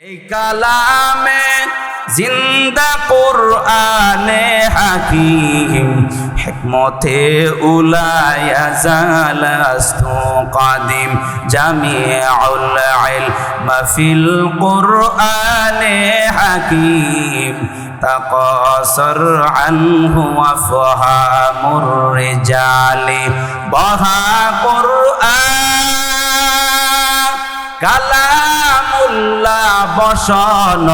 এই কালামে জিন্দা কুরআনে হাকিম হিকমতে উলায়া জালাস্তু কাদিম জামিউল ইলম ফিল কুরআনে হাকিম তাকাসার আনহু আফহামুর রিজালি বাহা কুরআন কালামুল্লাহ বসন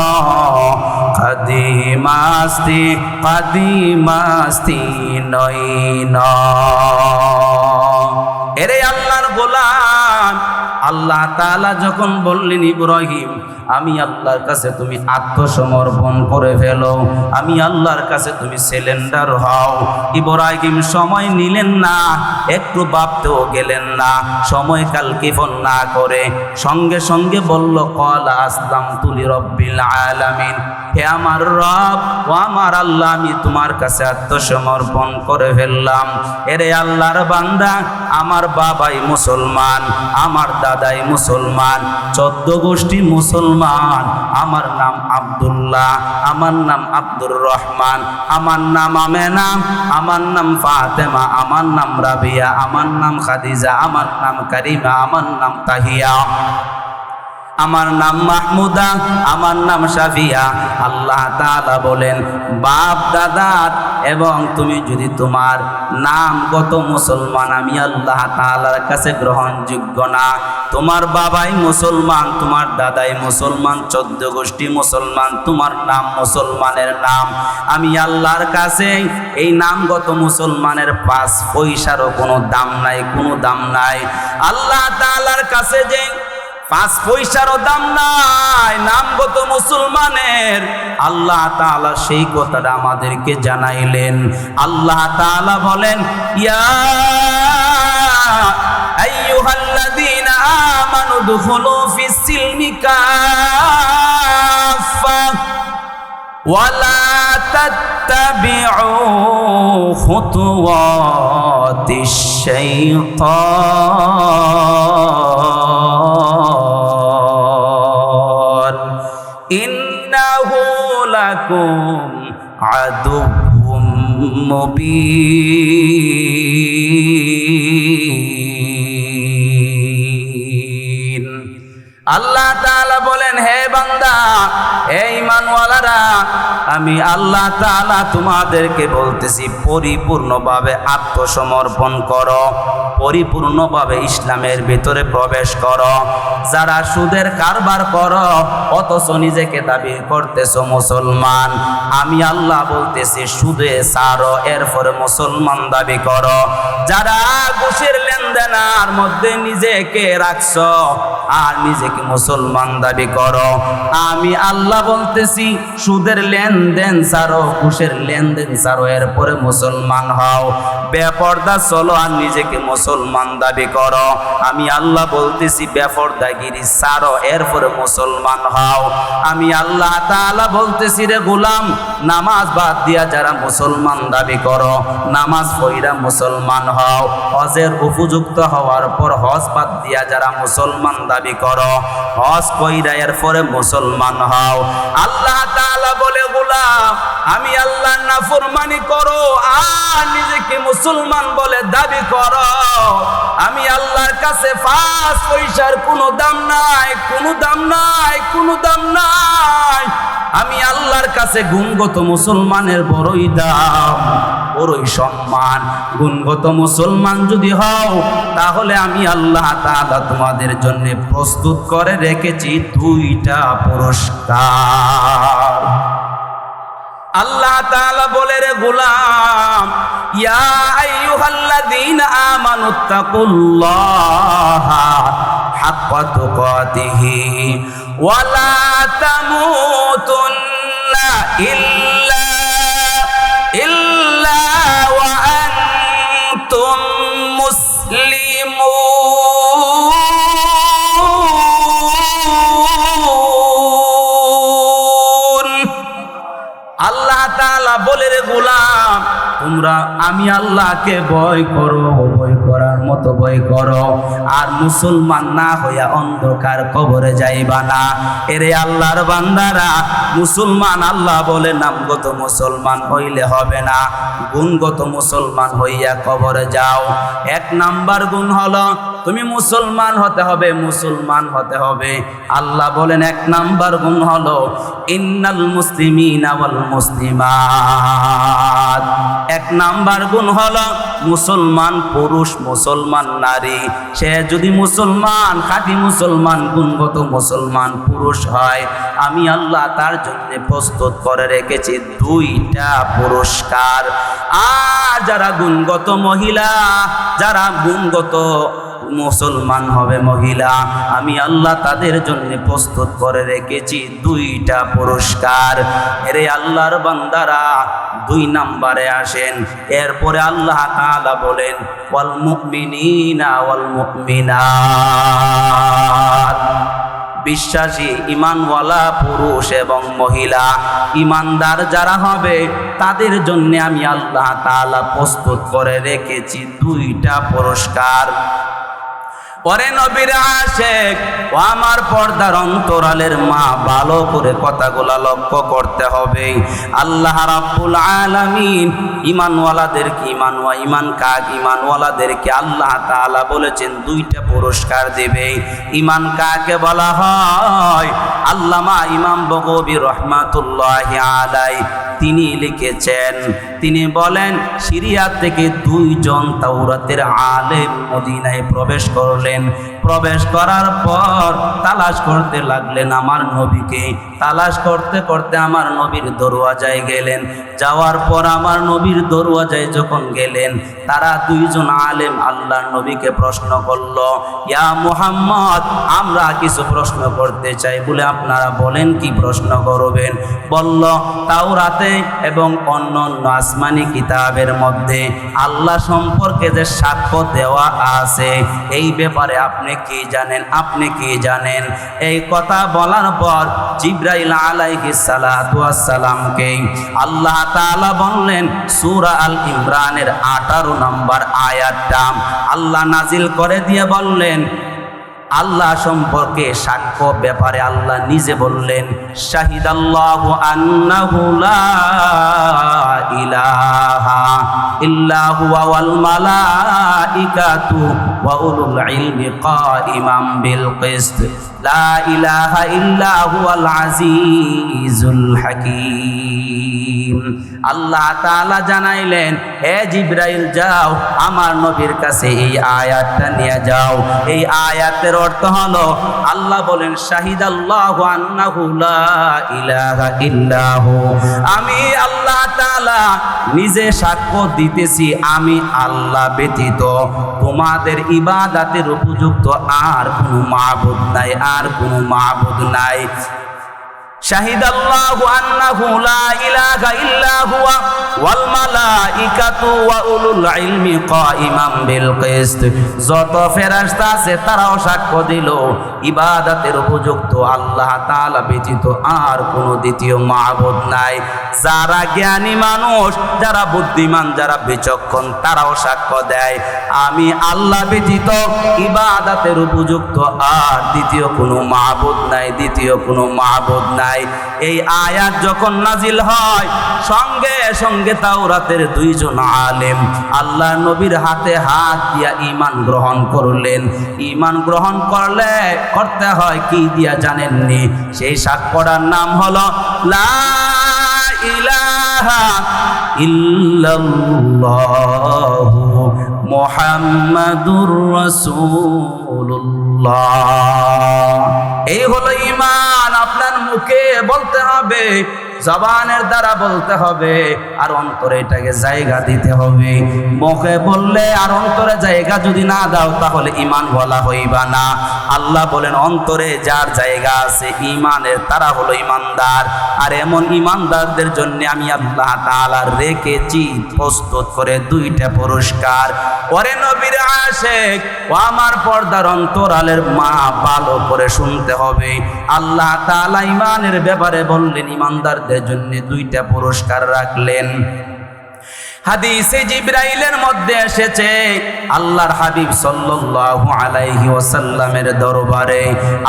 কাদিমাস্তি নইন। এরে আল্লাহর গোলাম, আল্লাহ তাআলা যখন বললেন ইব্রাহিম আমি আল্লাহর কাছে তুমি আত্মসমর্পণ করে ফেলো, আমি আল্লাহর কাছে তুমি সিলিন্ডার হও। ইব্রাহিম সময় নিলেন না, একটু ভাবতেও গেলেন না, সময়কাল কিফন না করে সঙ্গে সঙ্গে বলল ক্বালা আসলামতু লিরাব্বিল আলামিন, হে আমার রব ও আমার আল্লাহ আমি তোমার কাছে আত্মসমর্পণ করে ফেললাম। এরে আল্লাহর বান্দা, আমার বাবাই মুসলমান, আমার দাদাই মুসলমান, 14 গোষ্ঠী মুসলমান। আমার নাম আব্দুল্লাহ, আমার নাম আব্দুর রহমান, আমার নাম আমেনা, আমার নাম ফাতেমা, আমার নাম রাবিয়া, আমার নাম খাদিজা, আমার নাম কারিমা, আমার নাম তাহিয়া, আমার নাম মাহমুদা, আমার নাম শাফিয়া। আল্লাহ তাআলা বলেন বাপ দাদা এবং তুমি যদি তোমার নামগত মুসলমান, আমি আল্লাহ তাআলার কাছে গ্রহণযোগ্য না। তোমার বাবাই মুসলমান, তোমার দাদাই মুসলমান, 14 গোষ্ঠী মুসলমান, তোমার নাম মুসলমানের নাম। আমি আল্লাহর কাছে এই নামগত মুসলমানের 5 পয়সারও কোনো দাম নাই, কোনো দাম নাই। আল্লাহ তাআলার কাছে যে 5 পয়সারও দাম নাই নামগত মুসলমানের, আল্লাহ তাআলা সেই কথাটা আমাদেরকে জানাইলেন। আল্লাহ তাআলা বলেন ইয়া আইয়ুহাল্লাযীনা আমানু দুখুলু ফিস সিলমি কাফা ওয়ালা তাত্তাবিউ খুতুওয়াতিশ শাইতান ইন্নাহু লাকুম আদুউম মুবিন। আল্লাহ তাআলা বলেন হে বান্দা, হে ঈমানওয়ালারা, আমি আল্লাহ তাআলা তোমাদেরকে বলতেছি পরিপূর্ণভাবে আত্মসমর্পণ করো, পরিপূর্ণভাবে ইসলামের ভিতরে প্রবেশ করো। যারা সুদের কারবার করো অথচ নিজেকে দাবি করতেছো মুসলমান, আমি আল্লাহ বলতেছি সুদে ছাড়ো, এরপরে মুসলমান দাবি করো। যারা ঘুষের লেনদেনার মধ্যে নিজেকে রাখছো আর নিজেকে মুসলমান দাবি করো, আমি আল্লাহ বলতেছি সুদের লেনদেন ছাড়ো, ঘুষের লেনদেন ছাড়ো, এরপরে মুসলমান হও। বেপরদা চলো আর নিজেকে মুসলমান দাবি করো, আমি আল্লাহ বলতেছি বেপরদাগিরি ছাড়ো, এরপরে মুসলমান হও। আমি আল্লাহ তাআলা বলতেছি রে গোলাম, নামাজ বাদ দিয়া যারা মুসলমান দাবি করো, নামাজ পড়া মুসলমান হও। হজের উপযুক্ত হওয়ার পর হজ বাদ দিয়া যারা মুসলমান দাবি করো, হজ কইরা এরপরে মুসলমান হও। আল্লাহ তাআলা বলে গোলাম আমি আল্লাহর নাফরমানি করো আর নিজেকে মুসলমান বলে দাবি করো, আমি আল্লাহর কাছে 5 পয়সার কোনো দাম নাই, কোনো দাম নাই, কোনো দাম নাই। আমি আল্লাহর কাছে গুণগত মুসলমানের বড়ই দাম, বড়ই সম্মান। গুণগত মুসলমান যদি হও তাহলে আমি আল্লাহ তাআলা তোমাদের জন্য প্রস্তুত করে রেখেছি 2টা পুরস্কার। আল্লাহ তাআলা বলে রে গোলাম ইয়া আইয়ুহাল্লাযীনা আমানুত্তাকুল্লাহা হাক্কা তুকাতিহি ওয়া লা তামুতুন্না ইল্লা ওয়া আনতুম মুসলিমুন। আল্লাহ তাআলা বলে রে গোলাম তোমরা আমি আল্লাহকে ভয় করো, ভয় করার মতো মতো ভয় করো, আর মুসলমান না হইয়া অন্ধকার কবরে যাইবা না। এরে আল্লাহর বান্দারা, মুসলমান আল্লাহ বলে নামগত মুসলমান হইলে হবে না, গুণগত মুসলমান হইয়া কবরে যাও। এক নাম্বার গুণ হলো তুমি মুসলমান হতে হবে, মুসলমান হতে হবে। আল্লাহ বলেন এক নাম্বার গুণ হলো ইন্নাল মুসলিমিনা ওয়াল মুসলিমাত। এক নাম্বার গুণ হলো মুসলমান পুরুষ, মুসলমান নারী। সে যদি মুসলমান, খাঁটি মুসলমান, গুণগত মুসলমান পুরুষ হয়, আমি আল্লাহ তার জন্য প্রস্তুত করে রেখেছি 2টা পুরস্কার। আর যারা গুণগত মহিলা, যারা গুণগত মুসলমান হবে মহিলা, আমি আল্লাহ তাদের জন্য প্রস্তুত করে রেখেছি 2টা পুরস্কার। এরে আল্লাহর বান্দারা, 2 নম্বরে আসেন। এরপরে আল্লাহ তাআলা বলেন ওয়াল মুমিনিনা ওয়াল মুমিনাত। বিশ্বাসী ঈমানওয়ালা পুরুষ এবং মহিলা, ঈমানদার যারা হবে তাদের জন্য আমি আল্লাহ তাআলা প্রস্তুত করে রেখেছি 2টা পুরস্কার। পরে নবীর আশেক ও আমার পর্দার অন্তরালের মা, ভালো করে কথাগুলা লক্ষ্য করতে হবে। আল্লাহ রাব্বুল আলামিন ঈমানওয়ালাদেরকে, ঈমানওয়ালাদেরকে আল্লাহ তাআলা বলেছেন 2টা পুরস্কার দেবে। ঈমান কাকে বলা হয়? আল্লামা ইমাম বগবী রহমাতুল্লাহি আলাইহি তিনি লিখেছেন, তিনি বলেন সিরিয়া থেকে 2 জন তাওরাতের আলেম মদিনায় প্রবেশ করলেন। প্রবেশ করার পর তালাশ করতে লাগলেন আমার নবীকে। তালাশ করতে করতে আমার নবীর দরওয়াজায় গেলেন। যাওয়ার পর আমার নবীর দরওয়াজায় যখন গেলেন, তারা 2 জন আলেম আল্লাহর নবীকে প্রশ্ন করল, ইয়া মুহাম্মদ, আমরা কিছু প্রশ্ন করতে চাই। বলে আপনারা বলেন কি প্রশ্ন করবেন? বলল, তাওরাতে এবং অন্যান্য আসমানি কিতাবের মধ্যে আল্লাহ সম্পর্কে যে সাক্ষ্য দেওয়া আছে, এই ব্যাপারে আপনি কি জানেন? আপনি কি জানেন? এই কথা বলার পর জিবরাইল আলাইহিস সালাতু ওয়াস সালামকে আল্লাহ তাআলা বললেন, সূরা আল ইমরানের 18 নম্বর আয়াতটা আল্লাহ নাজিল করে দিয়ে বললেন, আল্লাহ সম্পর্কে সাক্ষ্য ব্যাপারে আল্লাহ নিজে বললেন, শাহিদাল্লাহু আন্নাহু লা ইলাহা ইল্লা হুয়া ওয়াল মালাইকাতু ওয়া উলুল ইলমি কাইমান বিল কিসত লা ইলাহা ইল্লা হুয়াল আজিজুল হাকীম। আল্লাহ তাআলা জানাইলেন, হে জিবরাইল, যাও আমার নবীর কাছে এই আয়াতটা নিয়ে যাও। এই আয়াতের অর্থ হলো, আল্লাহ বলেন, শাহিদাল্লাহু আন্নাহু লা ইলাহা ইল্লাহু, আমি আল্লাহ তাআলা নিজে সাক্ষ্য দিতেছি, আমি আল্লাহ ব্যতীত তোমাদের ইবাদতের উপযুক্ত আর কোনো মাবুদ নাই, আর কোনো মাবুদ নাই। শাহিদাল্লাহু আন্নাহু লা ইলাহা ইল্লা হুয়া ওয়াল মালাইকাতু ওয়া উলুল ইলমি কাইমান বিল কিসত। যত ফেরেশতা আছে তারাও সাক্ষ্য দিল, ইবাদতের উপযুক্ত আল্লাহ তাআলা ব্যতীত আর কোনো দ্বিতীয় মাবুদ নাই। যারা জ্ঞানী মানুষ, যারা বুদ্ধিমান, যারা বিচক্ষণ, তারাও সাক্ষ্য দেয়, আমি আল্লাহ ব্যতীত ইবাদতের উপযুক্ত আর দ্বিতীয় কোনো মাবুদ নাই, দ্বিতীয় কোনো মাবুদ নাই। এই আয়াত যখন নাজিল হয়, সঙ্গে সঙ্গে তাওরাতের 2 জন আলেম আল্লাহ নবীর হাতে হাত দিয়া ঈমান গ্রহণ করলেন। ঈমান গ্রহণ করতে হয় কি দিয়া জানেননি? সেই সাক্ষ্যটার নাম হলো লা ইলাহা ইল্লাল্লাহু মুহাম্মাদুর রাসূলুল্লাহ। এই হলো ঈমান। আপনার মুখে বলতে হবে, জবানের দ্বারা বলতে হবে, আর অন্তরে এটাকে জায়গা দিতে হবে। মুখে বললে আর অন্তরে জায়গা যদি না দাও, তাহলে ঈমান বলা হইবা না। আল্লাহ বলেন, অন্তরে যার জায়গা আছে ঈমানের, তারা হলো ঈমানদার। আর এমন ঈমানদারদের জন্য আমি আল্লাহ তাআলা রেখেছি প্রস্তুত করে 2টা পুরস্কার। ওরে নবীর আশিক ও আমার পর্দার অন্তরালের মা, ভালো করে শুনতে হবে। আল্লাহ তাআলা ঈমানের ব্যাপারে বললেন, ঈমানদারদের জন্য 2টা পুরস্কার রাখলেন। হাদিসে জিবরাইলের মধ্যে এসেছে আল্লাহর হাবিব সাল্লাল্লাহু আলাইহি ওয়াসাল্লামের দরবারে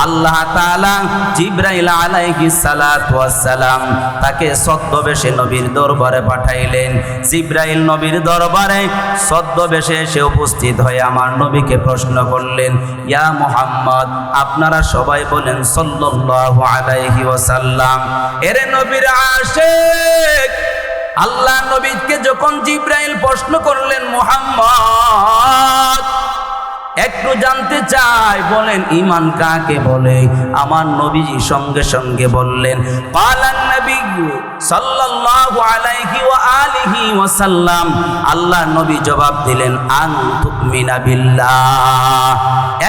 আল্লাহ তাআলা জিবরাইল আলাইহিস সালাতু ওয়াস সালাম তাকে ছদ্মবেশে নবীর দরবারে পাঠাইলেন। জিবরাইল নবীর দরবারে ছদ্মবেশে এসে উপস্থিত হয়ে আমার নবীকে প্রশ্ন করলেন, ইয়া মুহাম্মদ, আপনারা সবাই বলেন সাল্লাল্লাহু আলাইহি ওয়াসাল্লাম। এরে নবীর আশিক, আল্লাহ নবীকে যখন জিবরাইল প্রশ্ন করলেন, মুহাম্মদ একটু জানতে চাই, বলেন ঈমান কাকে বলে? আমার নবীজি সঙ্গে সঙ্গে বললেন, পালান নবী সাল্লাল্লাহু আলাইহি ওয়া আলিহি ওয়াসাল্লাম, আল্লাহ নবী জবাব দিলেন, আন তুমিনা বিল্লাহ।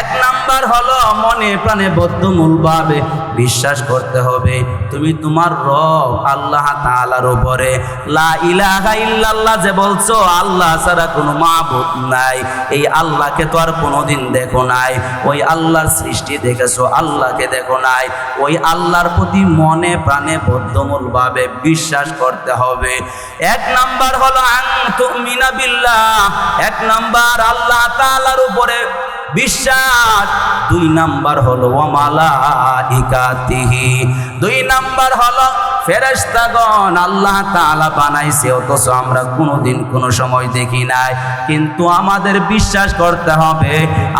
এক নাম্বার হলো মনে প্রাণে বদ্ধমূলভাবে বিশ্বাস করতে হবে তুমি তোমার রব আল্লাহ তাআলার উপরে লা ইলাহা ইল্লাল্লাহ যে বলছো, আল্লাহ ছাড়া কোনো মাবুদ নাই, এই আল্লাহকে তো আর কোনোদিন দেখো নাই, ওই আল্লাহর সৃষ্টি দেখেছো, আল্লাহকে দেখো নাই, ওই আল্লাহর প্রতি মনে প্রাণে বদ্ধমূলভাবে বিশ্বাস করতে হবে। এক নাম্বার হলো আন তুমিনা বিল্লাহ, এক নাম্বার আল্লাহ তাআলার উপরে বিশ্বাস। দুই নাম্বার হলো ওয়া মালাইকাতিহি, দুই নাম্বার হলো ফেরেশতাগণ আল্লাহ তাআলা বানাইছে, অথচ আমরা কোনোদিন কোনো সময় দেখি নাই, কিন্তু আমাদের বিশ্বাস করতে হবে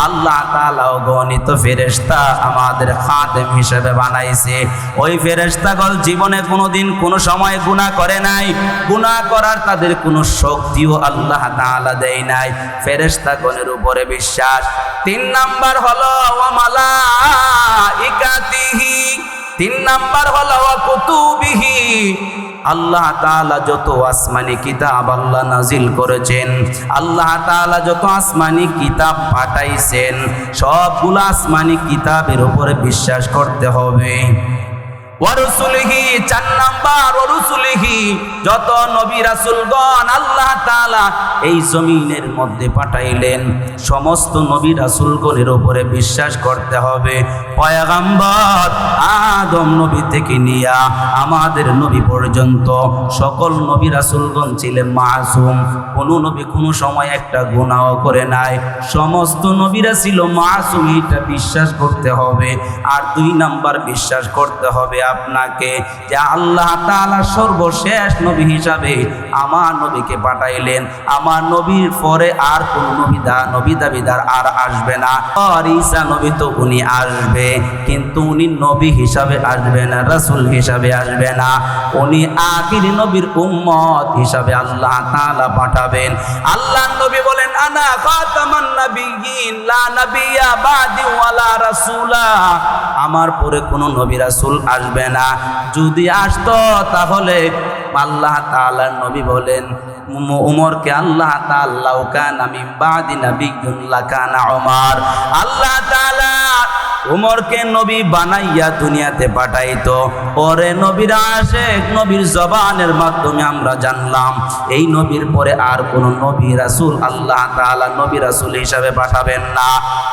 আল্লাহ তাআলা গণিত ফেরেশতা আমাদের খাদেম হিসেবে বানাইছে। ওই ফেরেশতাগণ জীবনে কোনোদিন কোনো সময় গুনাহ করে নাই, গুনাহ করার তাদের কোনো শক্তিও আল্লাহ তাআলা দেয় নাই, ফেরেশতাগণের উপরে বিশ্বাস। তিন নাম্বার হলো ওয়া মালাইকাতিহি, তিন নাম্বার হলো ওয়া কুতুবিহি, আল্লাহ তাআলা যত আসমানি কিতাব আল্লাহ নাজিল করেছেন, আল্লাহ তাআলা যত আসমানি কিতাব পাঠাইছেন, সবগুলো আসমানি কিতাবের উপরে বিশ্বাস করতে হবে। ওয়ারসুলিহি, চার নাম্বার ওয়ারসুলিহি, যত নবী রাসূলগণ আল্লাহ তাআলা এই জমিনের মধ্যে পাঠাইলেন, সমস্ত নবী রাসূলগণের উপরে বিশ্বাস করতে হবে। পয়গম্বর আদম নবী থেকে নিয়া আমাদের নবী পর্যন্ত সকল নবী রাসূলগণ ছিলেন মাসুম, কোন নবী কোনো সময় একটা গুনাহ করে নাই, সমস্ত নবীরা ছিল মাসুম, এটা বিশ্বাস করতে হবে। আর দুই নাম্বার বিশ্বাস করতে হবে আপনাকে যে আল্লাহ তাআলা সর্বশেষ নবী হিসাবে আমার নবীকে পাঠাইলেন, আমার নবীর পরে আর কোন নবী দাবিদার আর আসবে না। আর ঈসা নবী তো উনি আসবে, কিন্তু উনি নবী হিসাবে আসবে না, রাসূল হিসাবে আসবে না, উনি আখিরি নবীর উম্মত হিসাবে আল্লাহ তাআলা পাঠাবেন। আল্লাহ নবী বলেন, আনা খাতামান নাবিয়্যিন লা নাবিয়্যা বাদি ওয়ালা রাসূলা, আমার পরে কোনো নবী রাসূল আসবে না, যদি আসতো তাহলে আল্লাহ তাআলার নবী বলেন উমরকে আল্লাহ তাআলা কানা মিন বাদি নাবিয়্যুন লাকানা উমর, আল্লাহ তাআলা উমরকে নবী বানাইয়া দুনিয়াতে পাঠাইতো। পরে নবীর আশিক নবীর জবানের মাধ্যমে আমরা জানলাম এই নবীর পরে আর কোন নবী রাসূল আল্লাহ তাআলা নবী রাসূল হিসাবে পাঠাবেন না।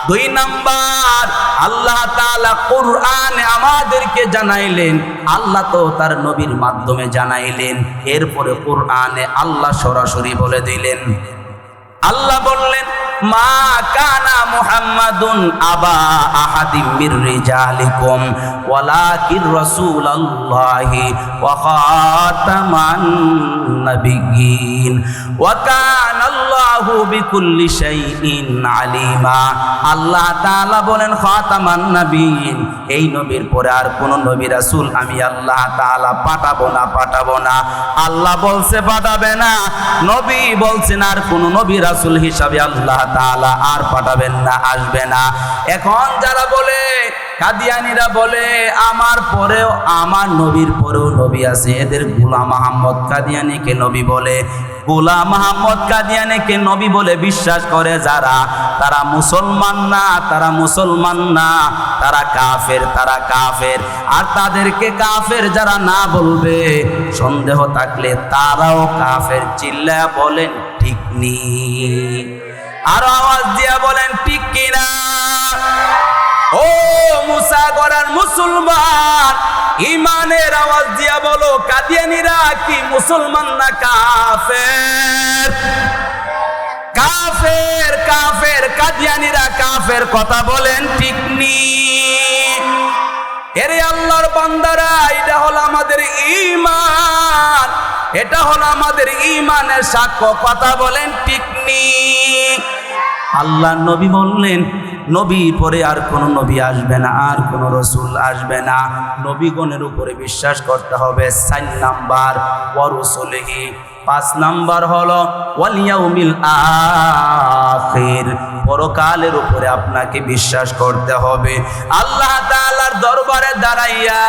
দুই নাম্বার, আল্লাহ তাআলা কুরআনে আমাদেরকে জানাইলেন, আল্লাহ তো তার নবীর মাধ্যমে জানাইলেন, এরপরে কুরআনে আল্লাহ সরাসরি বলে দিলেন, আল্লাহ বললেন, মা কানা মুহাম্মাদুন আবা আহাদিম মির রিজালিকুম ওয়ালাকির রাসূলুল্লাহি ওয়া খাতামান নাবিয়্যিন ওয়া কানা আল্লাহু বিকুল্লি শাইইন আলিমা। আল্লাহ তাআলা বলেন খাতামান নাবিয়্যিন, এই নবীর পরে আর কোন নবী রাসূল আমি আল্লাহ তাআলা পাঠাবো না। আল্লাহ বলছে পাঠাবে না, নবী বলছেন আর কোন নবী রাসূল হিসাবে আল্লাহ তাআলা আর পাঠাবেন না, আসবে না। এখন যারা বলে কাদিয়ানীরা বলে আমার পরেও আমার নবীর পরেও নবী আছে, এদের গোলাম আহমদ কাদিয়ানীকে নবী বলে, গোলাম আহমদ কাদিয়ানীকে নবী বলে বিশ্বাস করে যারা, তারা মুসলমান না, তারা কাফের। আর তাদেরকে কাফের যারা না বলবে, সন্দেহ থাকলে তারাও কাফের। চিল্লায়া বলেন ঠিক নি, আরো আওয়াজ দিয়া বলেন ঠিক কিনা। ও মুসা গড়ার মুসলমান, ইমানের আওয়াজ দিয়া বলো কাদিয়ানীরা কি মুসলমান না কাফের? কাফের, কাফের, কাদিয়ানীরা কাফের, কথা বলেন ঠিক নি? এরে আল্লাহর বান্দারা, এটা হলো আমাদের ঈমান, এটা হলো আমাদের ঈমানের সাক্ষ্য, কথা বলেন ঠিক নি? আল্লাহ নবী বললেন নবী পরে আর কোন নবী আসবে না, আর কোন রসুল আসবে না। নবীগণের উপরে বিশ্বাস করতে হবে। 4 নাম্বার ওয়া রুসুলিহি, 5 নাম্বার হলো ওয়াল ইয়াউমিল আখির, পরকালের উপরে আপনাকে বিশ্বাস করতে হবে। আল্লাহ তাআলার দরবারে দাঁড়াইয়া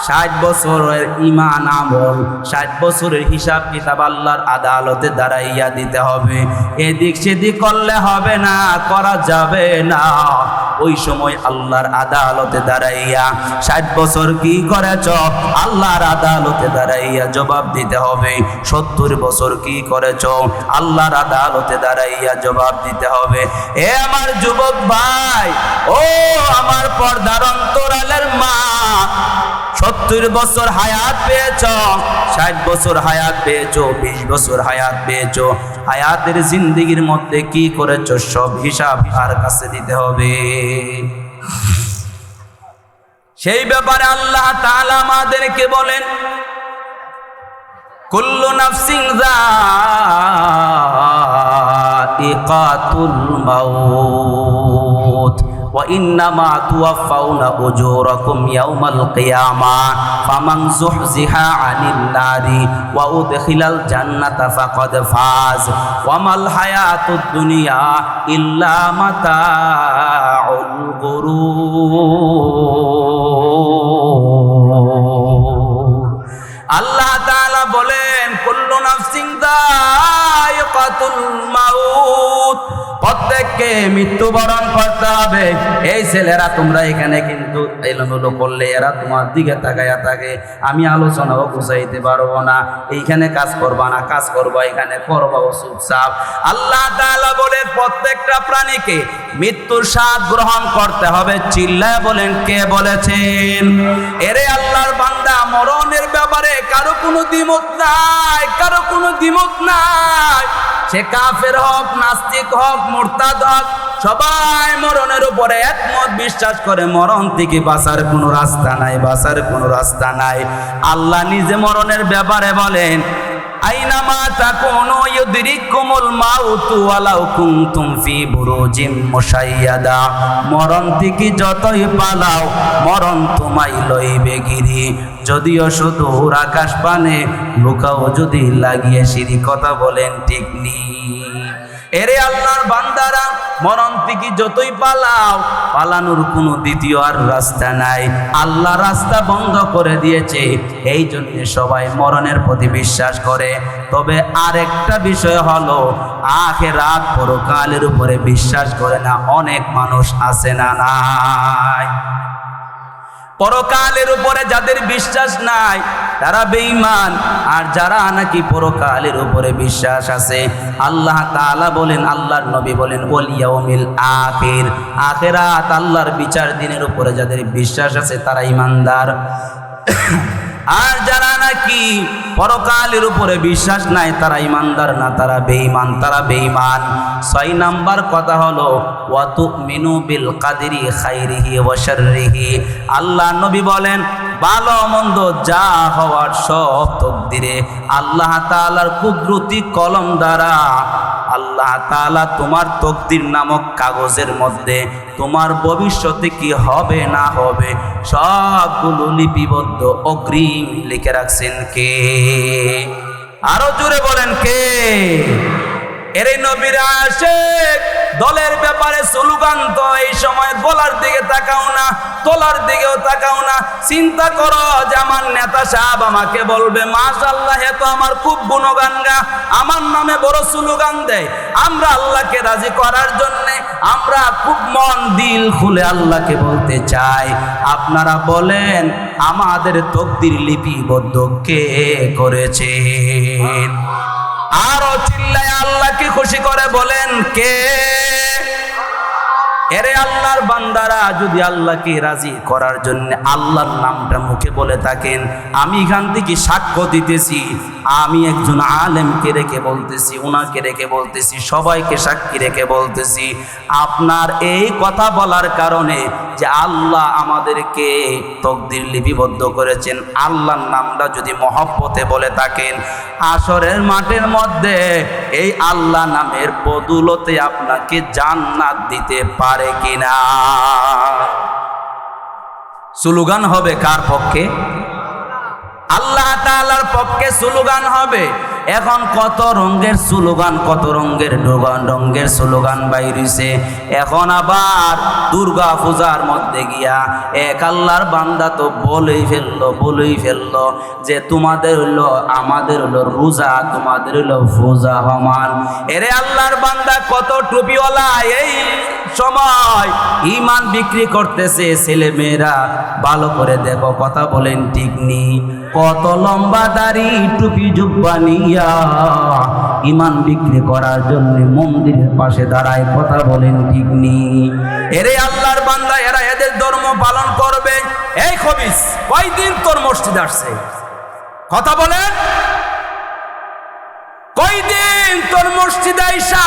60 বছরের ঈমান আমল, 60 বছরের হিসাব কিতাব আল্লাহর আদালতে দাঁড়াইয়া দিতে হবে। এদিক সেদিক করলে হবে না, করা যাবে না। ওই সময় আল্লাহর আদালতে দাঁড়াইয়া 60 বছর কি করেছ, আল্লাহর আদালতে দাঁড়াইয়া জবাব দিতে হবে। 70 বছর কি করেছ, আল্লাহর আদালতে দাঁড়াইয়া জবাব দিতে হবে। এ আমার যুবক ভাই, ও আমার পর্দার অন্তরালের মা, 70 বছর হায়াত পেয়েছ, 60 বছর হায়াত পেয়েছ, 20 বছর হায়াত পেয়েছ, হায়াতের জিন্দেগির মধ্যে কি করেছ সব হিসাব তার কাছে দিতে হবে। সেই ব্যাপারে আল্লাহ তাআলা আমাদেরকে বলেন কুল্লু নাফসিন যায়িকাতুল মাউত ওয়া ইন্নামা তুওয়াফাউনা উজুরাকুম ইয়াওমাল কিয়ামাহ ফামান যুহজিহা আনিন নারি ওয়া উদখিলাল জান্নাতা ফাকাদ ফাজ ওয়া মাল হায়াতুদ দুনিয়া ইল্লা মাতাউল গুরুর। আল্লাহ তাআলা বলেন কুল্লু নাফসিন যায়িকাতুল মাউত, প্রত্যেককে মৃত্যুবরণ করতে হবে। এই ছেলেরা তোমরা এখানে কিন্তু এলোমেলো করলে এরা তোমার দিকে তাকায়া থাকে, আমি আলোচনাও বুঝাইতে পারবো না। এইখানে কাজ করবা না, কাজ করবা এখানে করবা চুপচাপ। আল্লাহ তাআলা বলে প্রত্যেকটা প্রাণীকে মৃত্যুর স্বাদ গ্রহণ করতে হবে। চিল্লায় বলেন কে বলেছেন? এরে আল্লাহর বান্দা, মরণের ব্যাপারে কারো কোনো দ্বিমত নাই, কারো কোনো দ্বিমত নাই। সে কাফের হোক, নাস্তিক হোক, মুরতাদ হোক, সবাই মরণের উপরে একমত বিশ্বাস করে। মরণ থেকে বাঁচার কোনো রাস্তা নাই, বাঁচার কোনো রাস্তা নাই। আল্লাহ নিজে মরণের ব্যাপারে বলেন আইনামা তাকুনু ইউদরিকুমুল মাউতু ওয়ালাউ কুনতুম ফি বুরুজিম মুশাইয়াদা, মরণ থেকে যতই পালাও মরণ তোমায় লইবে গিরি, যদিও শুধু আকাশ পানে লুকাও যদি লাগিয়ে সিঁড়ি, কথা বলেন ঠিক নি? এরে আল্লাহর বান্দারা, মরণ থেকে যতই পালাও, পালানোর কোনো দ্বিতীয় আর রাস্তা নাই। আল্লাহ রাস্তা বন্ধ করে দিয়েছে, এই জন্য সবাই মরণের প্রতি বিশ্বাস করে। তবে আরেকটা বিষয় হলো আখিরাত, পরকালের উপরে বিশ্বাস করে না অনেক মানুষ আছে না নাই? পরকালের উপরে যাদের বিশ্বাস নাই তারা বেঈমান, আর যারা নাকি পরকালের উপরে বিশ্বাস আছে, আল্লাহ তাআলা বলেন, আল্লাহর নবী বলেন ওয়াল ইয়াউমিল আখির, আখিরাত আল্লাহর বিচার দিনের উপরে যাদের বিশ্বাস আছে তারা ঈমানদার। আর যারা নাকি পরকালের উপরে বিশ্বাস নাই তারা ঈমানদার না, তারা বেঈমান, তারা বেঈমান। 6 নাম্বার কথা হলো ওয়া তুমিনু বিল কাদরি খাইরিহি ওয়া শাররিহি, আল্লাহ নবী বলেন ভালো মন্দ যা হওয়ার সব তকদিরে আল্লাহ তাআলার কুদরতি কলম দ্বারা আল্লাহ তাআলা তোমার তকদির নামক কাগজের মধ্যে তোমার ভবিষ্যতে কি হবে না হবে সবগুলো লিপিবদ্ধ অগ্রিম লিখে রাখছেন কে? আরো জোরে বলেন কে? এরে নবীর আশিক দলের ব্যাপারে স্লোগান তো এই সময় গলার দিকে তাকাও না, তোলার দিকেও তাকাও না। চিন্তা করো যে আমার নেতা সাহেব আমাকে বলবে মাশাআল্লাহ এ তো আমার খুব গুণগান গা, আমার নামে বড় স্লোগান দেয়। আমরা আল্লাহকে রাজি করার জন্য আমরা খুব মন দিল খুলে আল্লাহকে বলতে চাই, আপনারা বলেন আমাদের তকদির লিপিবদ্ধ কে করেছেন? আরো চিল্লায় আল্লাহকে খুশি করে বলেন কে? এরে আল্লাহর বান্দারা, যদি আল্লাহকে রাজি করার জন্য আল্লাহর নামটা মুখে বলে থাকেন, আমি এখান থেকে সাক্ষ্য দিতেছি, আমি একজন আলেমকে রেখে বলতেছি, ওনাকে রেখে বলতেছি, সবাইকে সাক্ষী রেখে বলতেছি, আপনার এই কথা বলার কারণে যে আল্লাহ আমাদেরকে তকদির লিপিবদ্ধ করেছেন, আল্লাহর নামটা যদি মহব্বতে বলে থাকেন, আসরের মাঠের মধ্যে এই আল্লাহ নামের বদৌলতে আপনাকে জান্নাত দিতে পারে কিনা? স্লোগান হবে কার পক্ষে? আল্লাহ তাআলার পক্ষে স্লোগান হবে। এখন কত রঙের স্লোগান, কত রঙের রঙের স্লোগান বাইরেছে। এখন আবার দুর্গা পূজার মধ্যে গিয়া এক আল্লাহর বান্দা তো বলেই ফেললো যে তোমাদের হলো আমাদের হলো রোজা, তোমাদের হলো পূজা সমান। এরে আল্লাহর বান্দা, কত টুপিওয়ালা এই সময় ঈমান বিক্রি করতেছে ছেলে মেয়েরা, ভালো করে দেখো, কথা বলেন ঠিক নেই? কত লম্বা দাড়ি টুপি জুব্বা নিয়া ঈমান বিক্রি করার জন্য মন্দিরের পাশে দাঁড়ায়, কথা বলেন ঠিক নেই? এরে আল্লাহর বান্দা, এরা এদের ধর্ম পালন করবে। এই খবিস কয়দিন তোর মসজিদ আসছে? কথা বলেন, কয়দিন তোর মসজিদ আইসা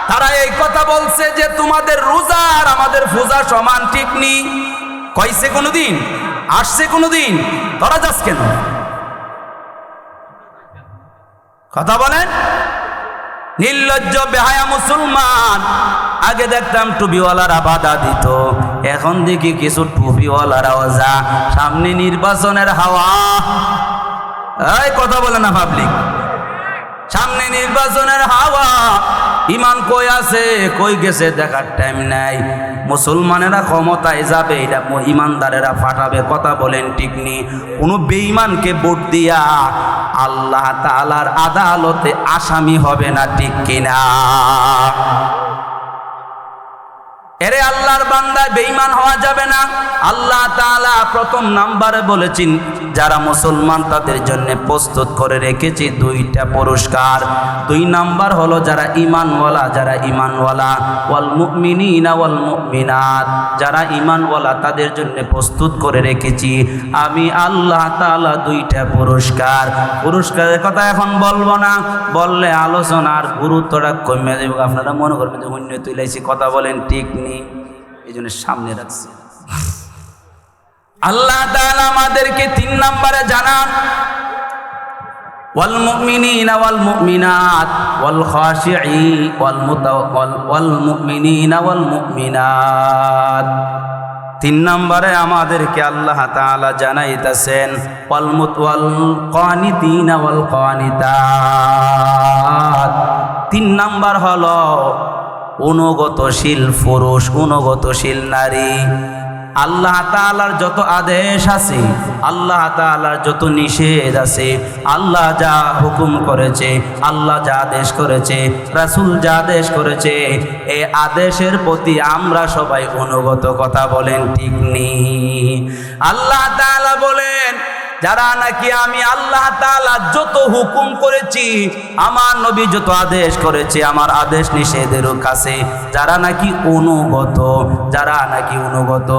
তারা এই কথা বলছে যে তোমাদের রোজা আর আমাদের পূজা সমান, ঠিক নেই? কইছে কোনোদিন? আসছে কোনোদিন? তোরা যাস কেন? কথা বলেন। নির্লজ্জ বেহায়া মুসলমান। আগে দেখতাম টুপিওয়ালারা বাধা দিত, এখন দেখি কিছু টুপিওয়ালারাও যা। সামনে নির্বাচনের হাওয়া, এই কথা বলে না পাবলিক, সামনে নির্বাচনের হাওয়া, ঈমান কই আছে কই গেছে দেখার টাইম নাই। মুসলমানেরা ক্ষমতায় যাবে, এটা ঈমানদারেরা ফাটাবে, কথা বলেন ঠিক নেই? কোনো বেঈমানকে ভোট দিয়া আল্লাহ তাআলার আদালতে আসামি হবে না, ঠিক কিনা? এরে আল্লাহর বান্দা, বেঈমান হওয়া যাবে না। আল্লাহ তাআলা প্রথম নাম্বারে বলেছেন, যারা মুসলমান তাদের জন্য প্রস্তুত করে রেখেছি দুইটা পুরস্কার। 2 নাম্বার হলো যারা ঈমানওয়ালা, যারা ঈমানওয়ালা, ওয়াল মুমিনিনা ওয়াল মুমিনাত, যারা ঈমানওয়ালা তাদের জন্য প্রস্তুত করে রেখেছি আমি আল্লাহ তাআলা 2টা পুরস্কার। পুরস্কারের কথা এখন বলবো না, বললে আলোচনার গুরুত্বটা কমে যাবে। আপনারা মনে করবেন যে অন্য তুলাইছি, কথা বলেন ঠিক নেই? এই জন্য সামনে রাখছি। আল্লাহ তাআলা আমাদেরকে 3 নম্বরে জানান, ওয়াল মুমিনিনা ওয়াল মুমিনাত ওয়াল খাশিঈ ওয়াল মুমিনিনা ওয়াল মুমিনাত। 3 নম্বরে আমাদেরকে আল্লাহ তাআলা জানাইতেছেন ওয়াল কানিতিনা ওয়াল কানিতাত। 3 নম্বর হলো অনুগতশীল পুরুষ, অনুগতশীল নারী। আল্লাহ তাআলার যত আদেশ আছে, আল্লাহ তাআলার যত নিষেধ আছে, আল্লাহ যা হুকুম করেছে, আল্লাহ যা আদেশ করেছে, রাসূল যা আদেশ করেছে, এই আদেশের প্রতি আমরা সবাই অনুগত, কথা বলেন ঠিক নেই? আল্লাহ তাআলা বলেন, যারা নাকি আমি আল্লাহ তাআলা যত হুকুম করেছি, আমার নবী যত আদেশ করেছে, আমার আদেশ নিষেধের কাছে যারা নাকি অনুগত, যারা নাকি অনুগত,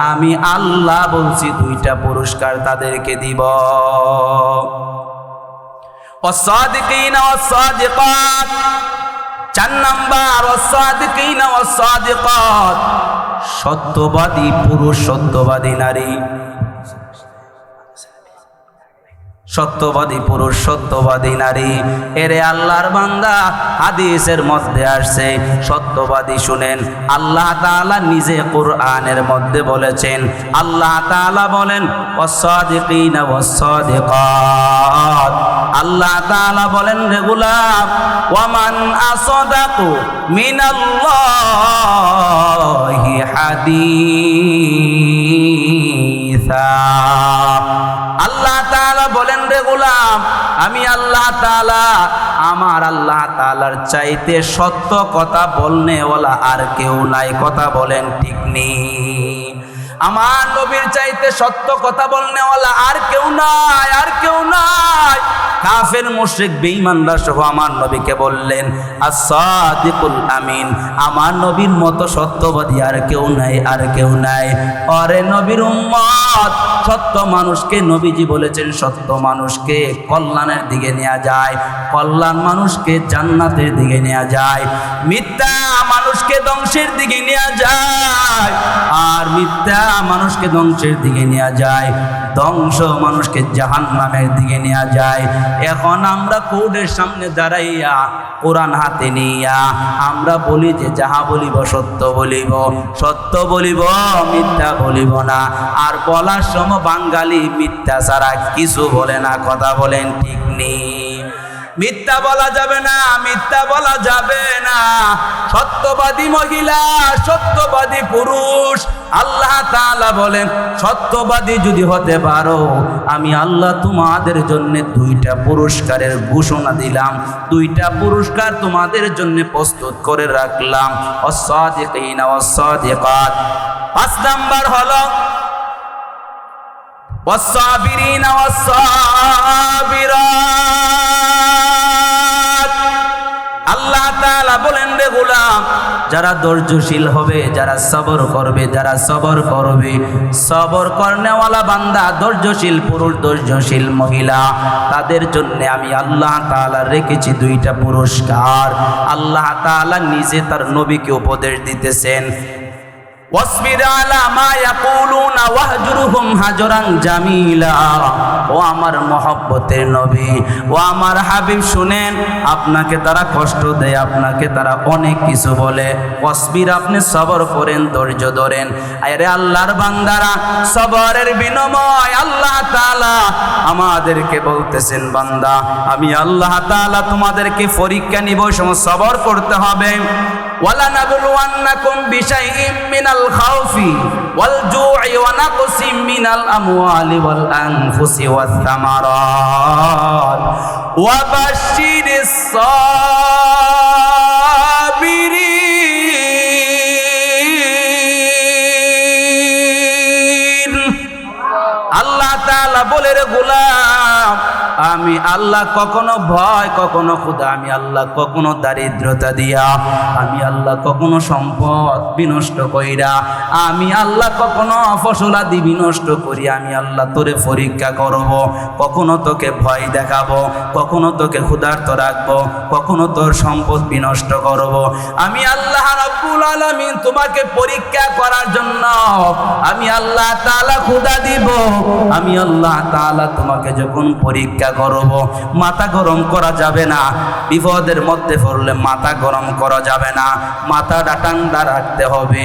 আমি আল্লাহ বলছি 2টা পুরস্কার তাদেরকে দিব। ওয়াস-সাদিকিনা ওয়াস-সাদিকাত। 4 নাম্বার ওয়াস-সাদিকিনা ওয়াস-সাদিকাত, সত্যবাদী পুরুষ, সত্যবাদী নারী। সত্যবাদী পুরুষ, সত্যবাদী নারী। এরে আল্লাহর বান্দা, হাদিসের মধ্যে আসছে সত্যবাদী। শুনেন, আল্লাহ তাআলা নিজে কোরআনের মধ্যে বলেছেন, আল্লাহ তাআলা বলেন ওয়াস-সাদিকিনা ওয়াস-সাদিকাত। আল্লাহ তাআলা বলেন, রে গোলাম, ওয়ামান আসাদাকু মিনাল্লাহি হাদিসা। আল্লাহ তাআলা বলেন, রে গোলাম, আমি আল্লাহ তাআলা, আমার আল্লাহ তাআলার চাইতে সত্য কথা বলনেওয়ালা আর কেউ নাই, কথা বলেন ঠিক নেই? আমার নবীর চাইতে সত্য কথা বলনেওয়ালা আর কেউ নাই, আর কেউ নাই। কাফের মুশরিক বেঈমানরা সহ আমার নবীকে বললেন as-সাদিকুল আমিন, আমার নবীর মতো সত্যবাদী আর কেউ নাই, আর কেউ নাই। আরে নবীর উম্মত, সত্য মানুষকে নবীজি বলেছেন সত্য মানুষকে কল্যাণের দিকে নেওয়া যায়, কল্যাণ মানুষকে জান্নাতের দিকে নেওয়া যায়, মিথ্যা মানুষকে ধ্বংসের দিকে নেওয়া যায়, আর মিথ্যা মানুষকে ধ্বংসের দিকে নেওয়া যায়, ধ্বংস মানুষকে জাহান্নামের দিকে নেওয়া যায়। এখন আমরা কোর্টের সামনে দাঁড়াইয়া কোরআন হাতে নিয়া আমরা বলি যে যাহা বলিব সত্য বলিব, সত্য বলিব, মিথ্যা বলিব না। আর বলার সময় বাঙালি মিথ্যা ছাড়া কিছু বলে না, কথা বলেন ঠিক নেই? মিথ্যা বলা যাবে না, মিথ্যা বলা যাবে না। সত্যবাদী মহিলা, সত্যবাদী পুরুষ, আল্লাহ তাআলা বলেন সত্যবাদী যদি হতে পারো আমি আল্লাহ তোমাদের জন্য 2টা পুরস্কারের ঘোষণা দিলাম, 2টা পুরস্কার তোমাদের জন্য প্রস্তুত করে রাখলাম। as-সাদিকিনা was-সাদিকাত, 5 নাম্বার হলো was-সাবিরিনা was-সাবিরাত। আল্লাহ তাআলা বলেন রে গোলাম, যারা ধৈর্যশীল হবে, যারা সবর করবে, যারা সবর করবে, সবর করনেওয়ালা বান্দা, ধৈর্যশীল পুরুষ, ধৈর্যশীল মহিলা, তাদের জন্য আমি আল্লাহ তাআলা রেখেছি 2টা পুরস্কার। আল্লাহ তাআলা নিজে তার নবীকে উপদেশ দিতেছেন ওয়াসবির আলা মা ইয়াকুলুনা ওয়াহজুরহুম হাজরান জামিলা। ও আমার মহব্বতের নবী, ও আমার হাবিব, শুনেন, আপনাকে তারা কষ্ট দেয়, আপনাকে তারা অনেক কিছু বলে, ওয়াসবির, আপনি সবর করেন, ধৈর্য ধরেন। আরে আল্লাহর বান্দারা, সবরের বিনিময় আল্লাহ তাআলা আমাদেরকে বলতেছেন বান্দা আমি আল্লাহ তাআলা তোমাদেরকে পরীক্ষা নিব, সময় সবর করতে হবে। وَلَنَبْلُوَنَّكُمْ بِشَيْءٍ مِّنَ الْخَوْفِ وَالْجُوعِ وَنَقْصٍ مِّنَ الْأَمْوَالِ وَالْأَنفُسِ وَالثَّمَرَاتِ وَبَشِّرِ الصَّابِرِينَ। আল্লাহ তাআলা বলে রে গোলাম, আমি আল্লাহ কখনো ভয়, কখনো ক্ষুধা, আমি আল্লাহ কখনো দারিদ্রতা দিয়া, আমি আল্লাহ কখনো সম্পদ বিনষ্ট কইরা, আমি আল্লাহ কখনো ফসলাদি বিনষ্ট করি, আমি আল্লাহ তোরে পরীক্ষা করব, কখনো তোকে ভয় দেখাবো, কখনো তোকে ক্ষুধার্ত রাখবো, কখনো তোর সম্পদ বিনষ্ট করব। আমি আল্লাহ রাব্বুল আলামিন তোমাকে পরীক্ষা করার জন্য আমি আল্লাহ তাআলা ক্ষুধা দিব। আমি আল্লাহ তাআলা তোমাকে যখন পরীক্ষা করব, মাথা গরম করা যাবে না, বিপদের মধ্যে পড়লে মাথা গরম করা যাবে না, মাথাটা ঠান্ডা রাখতে হবে,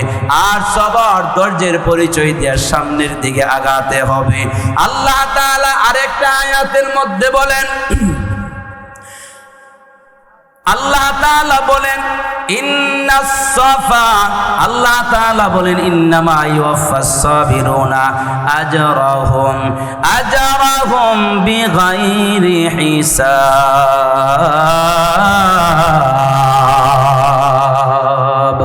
আর সবার ধৈর্যের পরিচয় দিয়ে সামনের দিকে আগাতে হবে। আল্লাহ তাআলা আরেকটা আয়াতের মধ্যে বলেন, আল্লাহ তাআলা বলেন ইন্নাস সাফা, আল্লাহ তাআলা বলেন ইন্নামা ইউওয়াফাস সাবিরুনা আজরাহুম বিগাইরি হিসাব।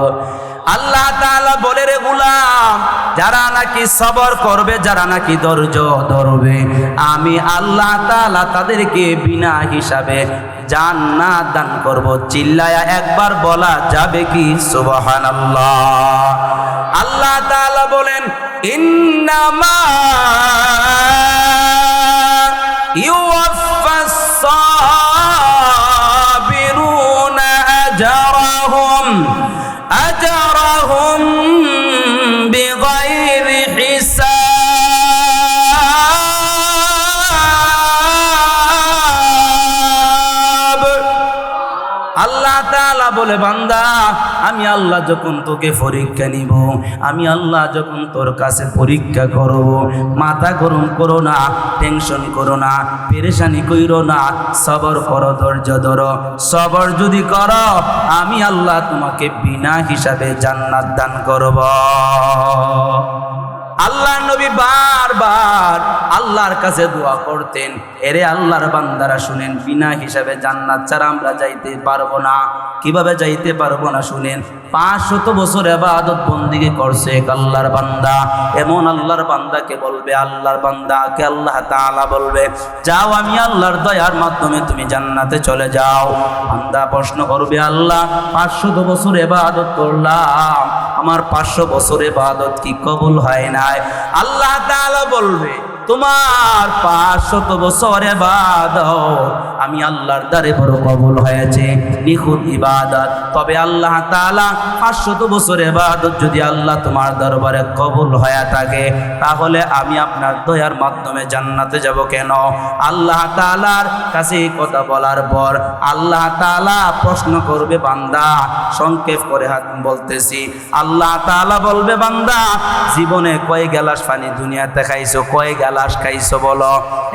আল্লাহ তাআলা বলে রে গোলাম, যারা নাকি সবর করবে, যারা নাকি ধৈর্য ধরবে, আমি আল্লাহ তাআলা তাদেরকে বিনা হিসাবে জান্নাত দান করব। চিল্লায়া একবার বলা যাবে কি সুবহানাল্লাহ? আল্লাহ তাআলা বলেন ইন্নামা ইউওয়াফাস সাবিরুনা আজরাহুম বিগাইরি হিসাব। আল্লাহ তাআলা বলে বান্দা, আমি আল্লাহ যখন তোকে পরীক্ষা নিব, আমি আল্লাহ যখন তোর কাছে পরীক্ষা করব, মাথা গরম করো না, টেনশন করো না, পেরেশানি কইরো না, সবর করো, ধৈর্য ধরো। সবর যদি করো আমি আল্লাহ তোমাকে বিনা হিসাবে জান্নাত দান করব। আল্লাহ নবী বারবার আল্লাহর কাছে দোয়া করতেন, এরে আল্লাহর বান্দারা শুনেন, বিনা হিসাবে জান্নাত ছাড়া আমরা যাইতে পারবো না। কিভাবে যাইতে পারবো না শুনেন, 500 বছর ইবাদত বন্দেগী করছে এক আল্লাহর বান্দা। এমন আল্লাহর বান্দাকে বলবে, আল্লাহর বান্দাকে আল্লাহ তাআলা বলবে, যাও আমি আল্লাহর দয়ার মাধ্যমে তুমি জান্নাতে চলে যাও। বান্দা প্রশ্ন করবে, আল্লাহ 500 বছর ইবাদত করলাম, আমার 500 বছর ইবাদত কি কবুল হয় নাই? আল্লাহ তাআলা বলবে, তোমার 500 বছর ইবাদত আমি আল্লাহর দ্বারে বড় কবুল হয়েছে, নিখুঁত ইবাদত। তবে আল্লাহ তাআলা 500 বছর ইবাদত যদি আল্লাহ তোমার দরবারে কবুল হয়ে থাকে, তাহলে আমি আপনার দয়ার মাধ্যমে জান্নাতে যাব কেন? আল্লাহ তাআলার কাছে কথা বলার পর আল্লাহ তাআলা প্রশ্ন করবে, বান্দা, সংক্ষেপ করে বলতেছি, আল্লাহ তাআলা বলবে, বান্দা, জীবনে কয় গ্লাস পানি দুনিয়াতে খাইছো? কয় গ্লাস খাইছো বলো?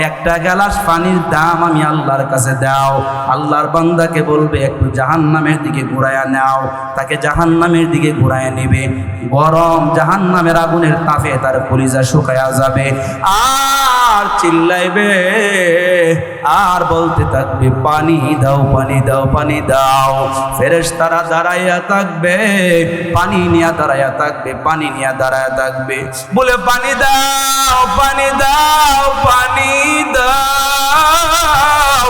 একটা গ্লাস পানির দাম আমি আল্লাহর কাছে দাও। আল্লাহর বান্দাকে বলবে, একটু জাহান্নামের দিকে ঘুরায়া নাও। তাকে জাহান্নামের দিকে ঘুরায় নেবে, গরম জাহান্নামের আগুনের তাপে তার কলিজা শুকায়া যাবে, আর চিল্লাইবে, আর বলতে থাকবে, পানি দাও, পানি দাও, পানি দাও। ফেরেশতারা দাঁড়াইয়া থাকবে, পানি নিয়ে দাঁড়াইয়া থাকবে, পানি নিয়ে দাঁড়াইয়া থাকবে, বলে, পানি দাও, পানি দাও, পানি দাও।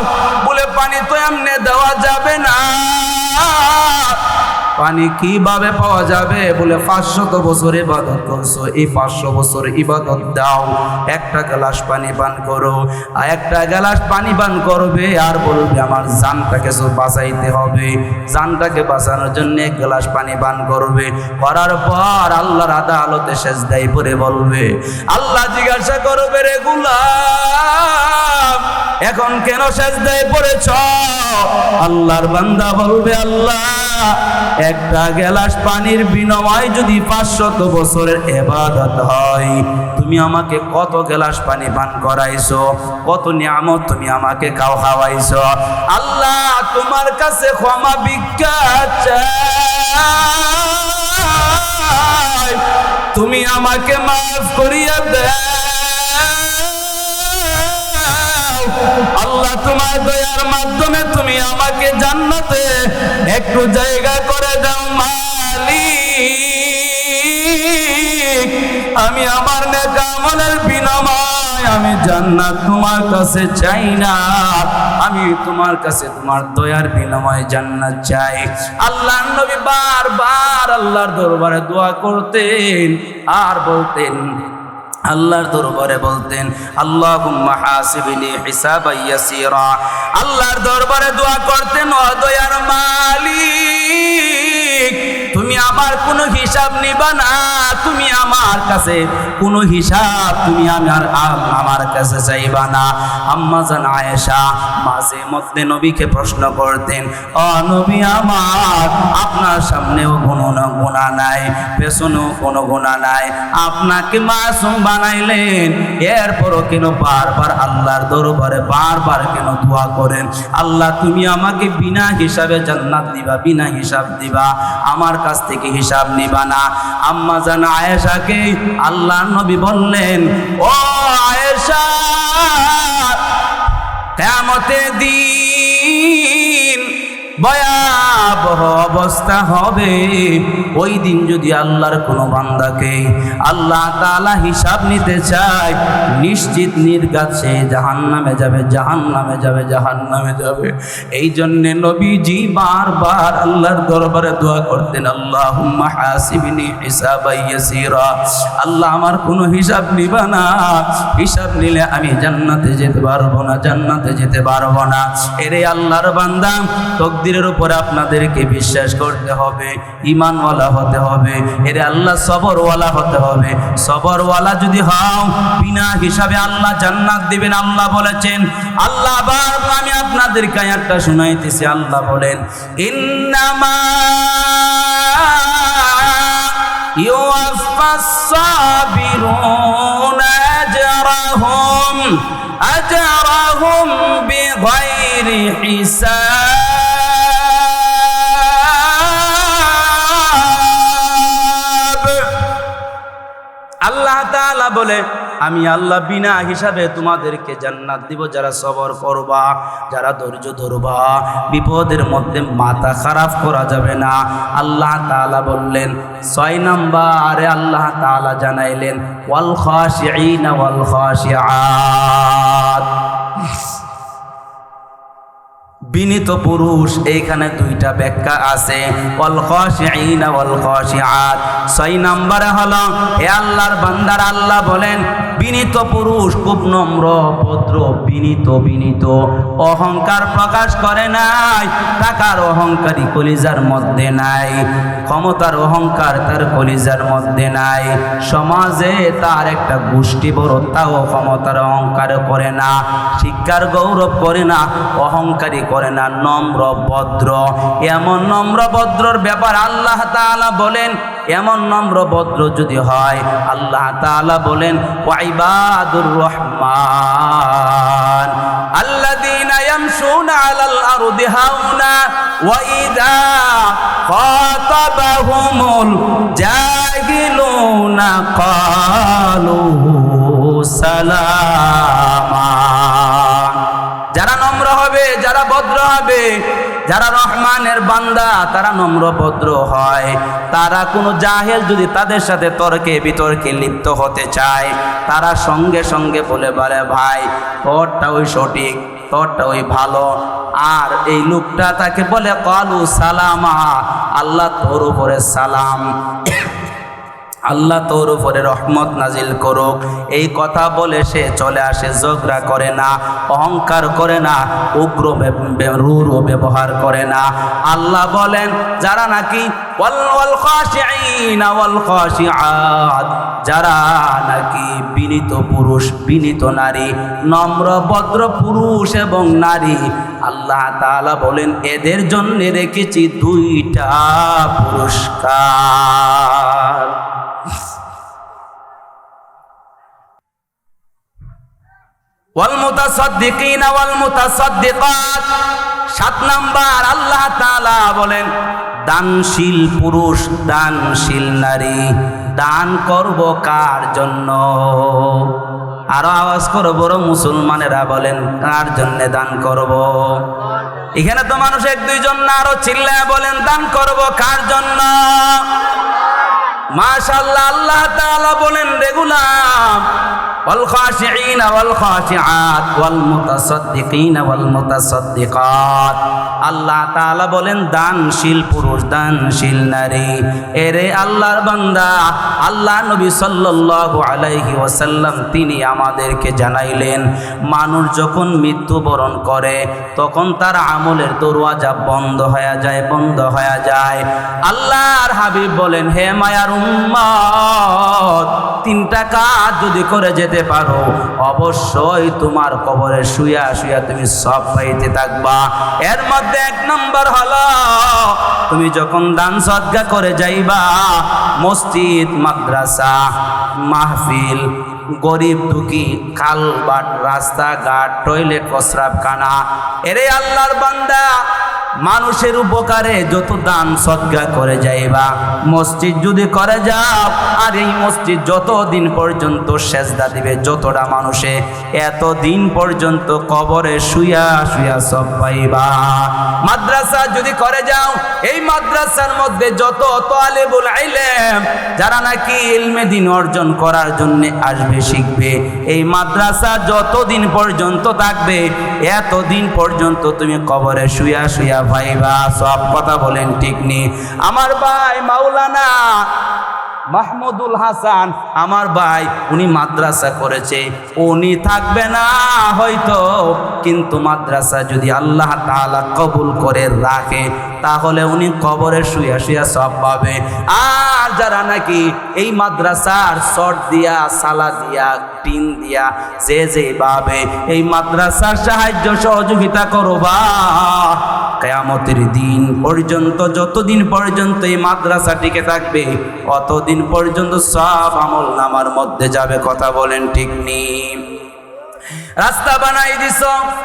বলে, পানি তো এমনি দেওয়া যাবে না। পানি কিভাবে পাওয়া যাবে? বলে, 500 বছর ইবাদত করছো, এই 500 বছর ইবাদত দাও, একটা গ্লাস পানি পান করো। আর একটা গ্লাস পানি পান করবে, আর বলবে, আমার জানটাকে বাঁচাইতে হবে। জানটাকে বাঁচানোর জন্য এক গ্লাস পানি পান করবে। করার পর আল্লাহর আদালতে সেজদায় পড়ে বলবে, আল্লাহ জিজ্ঞাসা করবে, রে গোলাম, এখন কেন সেজদায় পড়েছ? আল্লাহর বান্দা বলবে, আল্লাহ, একটা গ্লাস পানির বিনিময়ে যদি 500 বছরের ইবাদত হয়, তুমি আমাকে কত গ্লাস পানি পান করাইছো, কত নিয়ামত তুমি আমাকে খাওয়াইছো। আল্লাহ, তোমার কাছে ক্ষমা ভিক্ষা চাই, তুমি আমাকে মাফ করিয়া দাও। আল্লাহ, তোমার দয়ার মাধ্যমে তুমি আমাকে জান্নাতে একটু জায়গা করে দাও মালিক। আমি আমার নেক আমলের বিনিময়ে আমি জান্নাত তোমার কাছে চাই না, আমি তোমার কাছে তোমার দয়ার বিনিময়ে জান্নাত চাই। আল্লাহর নবী বারবার আল্লাহর দরবারে দোয়া করতেন, আর বলতেন, আল্লাহর দরবারে বলতেন, আল্লাহুম্মা হাসিবনি হিসাবান ইয়াসীরা। আল্লাহর দরবারে দোয়া করতেন, ও দয়ার মালিক, তুমি আমার কোনো হিসাব নিবা না, তুমি আমার কাছে কোনো হিসাব তুমি আমার কাছে চাইবা না। আম্মা জান আয়েশা মাঝে মধ্যে নবীকে প্রশ্ন করতেন, ও নবী আমার, আপনার সামনেও কোনো গুনাহ নাই, পেছনেও কোনো গুনাহ নাই, আপনাকে মাসুম বানাইলেন, এরপরও কেন বারবার আল্লাহর দরবারে বারবার কেন দোয়া করেন? আল্লাহ, তুমি আমাকে বিনা হিসাবে জান্নাত দিবা, বিনা হিসাব দিবা, আমার কাছ থেকে হিসাব নিবা না। আম্মা জান আয়েশাকে আল্লাহর নবী বললেন, ও আয়েশা, কিয়ামতের দিন ভয়াবহ অবস্থা হবে। ওই দিন যদি আল্লাহর কোনো বান্দাকে আল্লাহ তাআলা হিসাব নিতে চায়, নিশ্চিত নির্ঘাত সে জাহান্নামে যাবে, জাহান্নামে যাবে, জাহান্নামে যাবে। এই জন্যে নবীজি বারবার আল্লাহর দরবারে দোয়া করতেন, আল্লাহুম্মা হাসিবনি হিসাবান ইয়াসীরা। আল্লাহ, আমার কোনো হিসাব নিবা না, হিসাব নিলে আমি জান্নাতে যেতে পারবো না, জান্নাতে যেতে পারবো না। এরে আল্লাহর বান্দা, তকদিরের উপরে আপনাদেরকে বিশ্বাস করতে হবে, ঈমানওয়ালা হতে হবে। এরে আল্লাহ সবরওয়ালা হতে হবে। সবরওয়ালা যদি হও, বিনা হিসাবে আল্লাহ জান্নাত দিবেন। আল্লাহ বলেছেন, আল্লাহ আবার আমি আপনাদেরকে আয়াতটা শুনাইতেছি। আল্লাহ বলেন, ইন্নামা ইউওয়াফাস সাবিরুনা আজরাহুম বিগাইরি হিসাব। আল্লাহ তাআলা তাআলা বলে আমি আল্লাহ বিনা হিসাবে তোমাদেরকে জান্নাত দিব যারা সবর করবা, যারা ধৈর্য ধরবা। বিপদের মধ্যে মাথা খারাপ করা যাবে না। আল্লাহ তাআলা বললেন 6 নম্বরে আল্লাহ তাআলা জানাইলেন ওয়াল খাশিঈনা ওয়াল খাশিআত। বিনীত পুরুষ, এইখানে দুইটা ব্যাখ্যা আছে। ওয়াল খাশিঈনা ওয়াল খাশিআত 6 নম্বরে হলো হে আল্লাহর বান্দার, আল্লাহ বলেন বিনীত পুরুষ খুব নম্র ভদ্র, বিনীত অহংকার প্রকাশ করে নাই, টাকার অহংকারী কলিজার মধ্যে নাই, ক্ষমতার অহংকার তার কলিজার মধ্যে নাই, সমাজে তার একটা গোষ্ঠী বড় তাও ক্ষমতার অহংকার করে না, শিক্ষার গৌরব করে না, অহংকারী করে না, নম্র ভদ্র। এমন নম্র ভদ্রর ব্যাপার আল্লাহ তাআলা বলেন, এমন নম্র ভদ্র যদি হয় আল্লাহ তাআলা বলেন ওয়া ইবাদুর রহমান আল্লাযীনা ইয়ামশুনা আলাল আরদি হাওনা ওয়া ইযা খাতাবাহুমুল জাহিলুনা ক্বালু সালামা। যারা নম্র হবে, যারা ভদ্র হবে, যারা রহমানের বান্দা তারা নম্র ভদ্র হয়। তারা কোনো জাহেল যদি তাদের সাথে তর্কে বিতর্কে লিপ্ত হতে চায়, তারা সঙ্গে সঙ্গে বলে বলে ভাই তোরটা ওই সঠিক, তোরটা ওই ভালো। আর এই লোকটা তাকে বলে ক্বালু সালামা, আল্লাহ তোর উপরে সালাম, আল্লাহ তোর উপরে রহমত নাজিল করুক। এই কথা বলে সে চলে আসে, ঝগড়া করে না, অহংকার করে না, উগ্র রূঢ় ব্যবহার করে না। আল্লাহ বলেন যারা নাকি ওয়াল খাশিঈনা ওয়াল খাশিআত, যারা নাকি বিনীত পুরুষ, বিনীত নারী, নম্র ভদ্র পুরুষ এবং নারী, আল্লাহ তাআলা বলেন এদের জন্য রেখেছি 2টা পুরস্কার। ওয়াল মুতাসাদ্দিকিনা ওয়াল মুতাসাদ্দিকাত 7 নাম্বার আল্লাহ তাআলা বলেন দানশীল পুরুষ, দানশীল নারী। দান করব কার জন্য? আরো আওয়াজ করো বড় মুসলমানেরা বলেন কার জন্য দান করব? এখানে তো মানুষ 1-2 জন না, আরো চিল্লায় বলেন দান করব কার জন্য? মাশাআল্লাহ, আল্লাহ তাআলা বলেন রে গোলাম ওয়াল খাশিঈনা ওয়াল খাশিআত ওয়াল মুতাসাদ্দিকিনা ওয়াল মুতাসাদ্দিকাত। আল্লাহ তাআলা বলেন দানশীল পুরুষ, দানশীল নারী। এরে আল্লাহর বান্দা, আল্লাহ নবী সাল্লাল্লাহু আলাইহি ওয়াসাল্লাম তিনি আমাদেরকে জানাইলেন মানুষ যখন মৃত্যুবরণ করে তখন তার আমলের দরওয়াজা বন্ধ হয়ে যায়, বন্ধ হয়ে যায়। আল্লাহর হাবিব বলেন হে মায়ার উম্মত, 3টা কাজ যদি করে যেতে পারো অবশ্যই তোমার কবরে শুয়া শুয়া তুমি সব পাইতে থাকবা। এর মধ্যে 1 নম্বর হলো তুমি যখন দান সদকা করে যাইবা, মসজিদ, মাদ্রাসা, মাহফিল, গরিব দুঃখী, খালবাট, রাস্তাঘাট, টয়লেট, প্রস্রাবখানা, এরে আল্লাহর বান্দা মানুষের উপকারে যত দান সদকা করে যাইবা, মসজিদ যদি করে যাও, আর এই মসজিদ যতদিন পর্যন্ত সেজদা দিবে যতটা মানুষে, এতদিন পর্যন্ত কবরে শুয়া শুয়া সব পাইবা। মাদ্রাসা যদি করে যাও, এই মাদ্রাসার মধ্যে যত তালিবুল ইলম যারা নাকি ইলমে দ্বীন অর্জন করার জন্য আসবে, শিখবে, এই মাদ্রাসা যতদিন পর্যন্ত থাকবে এতদিন পর্যন্ত তুমি কবরে শুয়া শুয়া ভাইবা। সব কথা বলেন ঠিক নি? আমার ভাই মাওলানা মাহমুদুল হাসান, আমার ভাই, উনি মাদ্রাসা করেছে, উনি থাকবে না হয়তো, কিন্তু মাদ্রাসা যদি আল্লাহ তাআলা কবুল করে রাখে তাহলে উনি কবরে শুয়া শুয়া সব পাবে। আর যারা নাকি এই মাদ্রাসার শর্ট দিয়া, সালা দিয়া, টিন দিয়া যেভাবে এই মাদ্রাসার সাহায্য সহযোগিতা করবা, কিয়ামতের দিন পর্যন্ত, যতদিন পর্যন্ত এই মাদ্রাসা টিকে থাকবে অতদিন পর্যন্ত সব আমল নামার মধ্যে যাবে। কথা বলেন ঠিক নি? রাস্তা বানাই দিছ,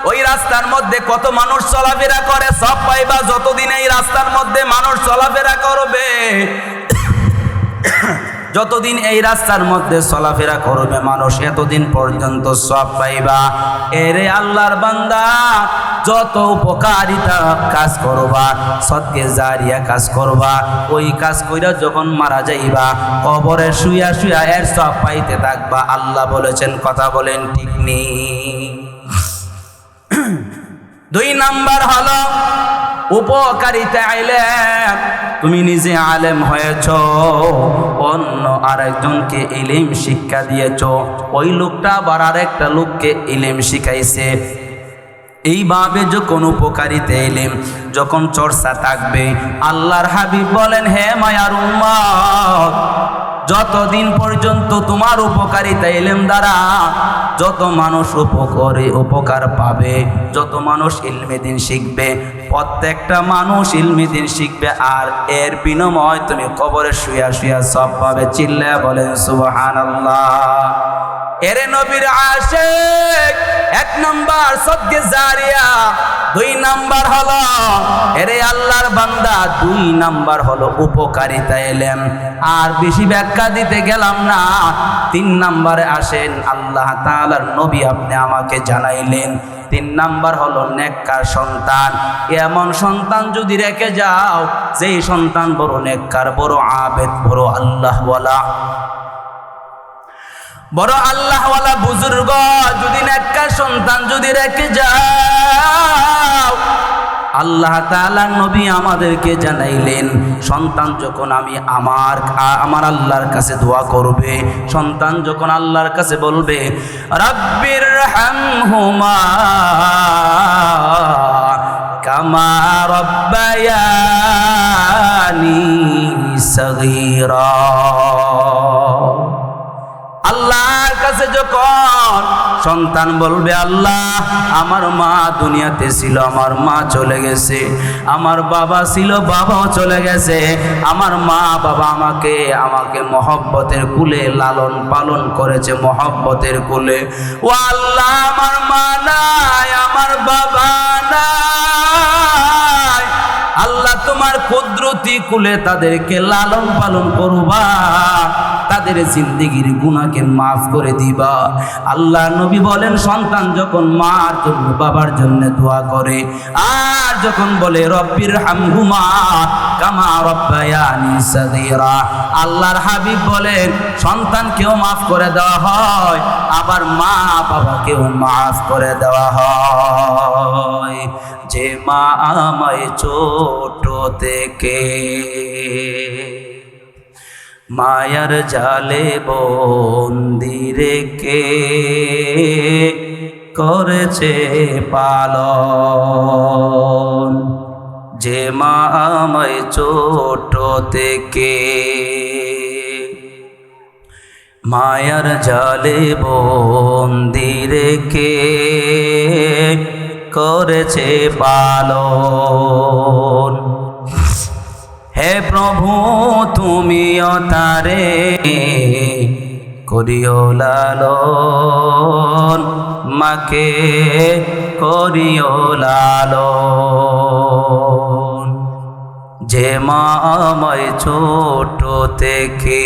ওই রাস্তার মধ্যে কত মানুষ চলাফেরা করে, সব পাইবা যতদিন এই রাস্তার মধ্যে মানুষ চলাফেরা করবে। যতদিন এই রাস্তার মধ্যে চলাফেরা করবে মানুষ এতদিন পর্যন্ত সওয়াব পাইবা। এরে আল্লাহর বান্দা, যত উপকারিতা কাজ করবা, সদকে জারিয়া কাজ করবা, ওই কাজ কইরা যখন মারা যাইবা কবরে শুয়া শুয়া এর সওয়াব পাইতে থাকবা। আল্লাহ বলেছেন, কথা বলেন ঠিক নেই? 2 নাম্বার হলো উপকারিতা ইলম। তুমি নিজে আলেম হয়েছ, অন্য আরেকজনকে ইলম শিক্ষা দিয়েছ, ওই লোকটা আবার আরেকটা লোককে ইলম শিখাইছে। এইভাবে যখন উপকারিতা ইলম যখন চর্চা থাকবে, আল্লাহর হাবিব বলেন, হে মায়ার উম্মত, যতদিন পর্যন্ত তোমার উপকারিতা ইলম দ্বারা যত মানুষ উপকার পাবে, যত মানুষ ইলমে দিন শিখবে, প্রত্যেকটা মানুষ ইলমে দিন শিখবে, আর এর বিনিময় তুমি কবরে শুয়া শুয়া সওয়াব পাবে। চিল্লায়া বলেন সুবহানাল্লাহ। এরে নবীর আশিক, 1 নাম্বার সদকে জারিয়া, 2 নাম্বার হলো এরে আল্লাহর বান্দা, 2 নাম্বার হলো উপকারিতা ইলম। আর বেশি ব্যাখ্যা দিতে গেলাম না, 3 নাম্বারে আসেন। আল্লাহ তাআলার নবী আপনি আমাকে জানাইলেন 3 নাম্বার হলো নেককার সন্তান। এমন সন্তান যদি রেখে যাও, যেই সন্তান বড় নেককার, বড় আবেদ, বড় আল্লাহওয়ালা, বড় আল্লাহওয়ালা বুজুর্গ, যদি নেককার সন্তান যদি রেখে যাও, আল্লাহ তাআলা নবী আমাদেরকে জানাইলেন, সন্তান যখন আমার আল্লাহর কাছে দোয়া করবে, সন্তান যখন আল্লাহর কাছে বলবে রাব্বির হামহুমা কামা রাব্বায়ানি সগীরা, আল্লাহর কাছে যখন সন্তান বলবে, আল্লাহ আমার মা দুনিয়াতে ছিল, আমার মা চলে গেছে, আমার বাবা ছিল, বাবাও চলে গেছে, আমার মা বাবা আমাকে মহব্বতের কুলে লালন পালন করেছে, মহব্বতের কুলে। ও আল্লাহ, আমার মা নাই, আমার বাবা নাই, আল্লাহ তোমার কুদরতি কুলে তাদেরকে লালন পালন করবা, তাদের জিন্দেগির গুনাহকে মাফ করে দিবা। আল্লাহ নবী বলেন, সন্তান যখন মার জন্য বাবার জন্য দোয়া করে, আর যখন বলে রব্বির হামহুমা কামা রাব্বায়ানি সগীরা, আল্লাহর হাবিব বলেন সন্তানকেও মাফ করে দেওয়া হয়, আবার মা বাবাকেও মাফ করে দেওয়া হয়। যে মা আমায় ছোট থেকে মায়ার জালে বন্দি রেখে করেছে পালন, যে মা আমায় ছোট থেকে মায়ার জালে বন্দি রেখে করেছে পালন। হে প্রভু তুমিও তারে করিও লালন, মাকে করিও লালন, যে মা আমায় ছোট থেকে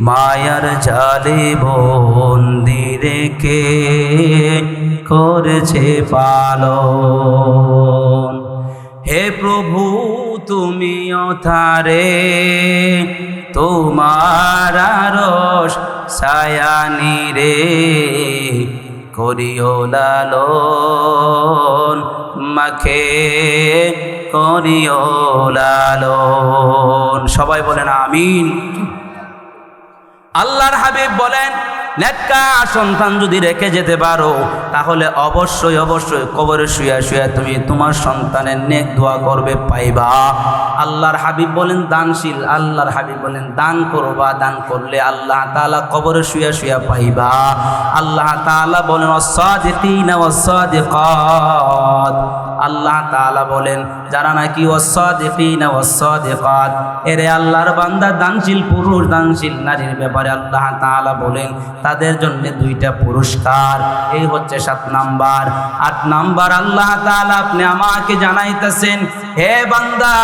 মায়ার জালে বন্দি রেখে করেছে পালন। হে প্রভু তুমিও তারে তোমার আরশ ছায়ানি রে করিও লালন, মাকে করিও লালন। সবাই বলেন আমিন। আল্লাহর হাবিব বলেন, নেককার সন্তান যদি রেখে যেতে পারো, তাহলে অবশ্যই অবশ্যই কবরে শুয়া শুয়া তুমি তোমার সন্তানের নেক দোয়া করবে, পাইবা। আল্লাহর হাবিব বলেন দানশীল, আল্লাহর হাবিব বলেন দান করবা, দান করলে আল্লাহ তাআলা কবরে শুয়া শুয়া পাইবা। আল্লাহ তাআলা বলেন ওয়াস-সাদিকিনা ওয়াস-সাদিকাত, আল্লাহ তাআলা বলেন যারা নাকি ওয়াস-সাদিকিনা ওয়াস-সাদিকাত, এরে আল্লাহর বান্দা দানশীল পুরুষ দানশীল নারীর ব্যাপারে আল্লাহ তাআলা বলেন তাদের জন্য 2টা পুরস্কার। এই হচ্ছে 7 নাম্বার। 8 নাম্বার আল্লাহ তাআলা আপনি আমাকে জানাইতেছেন, হে বান্দা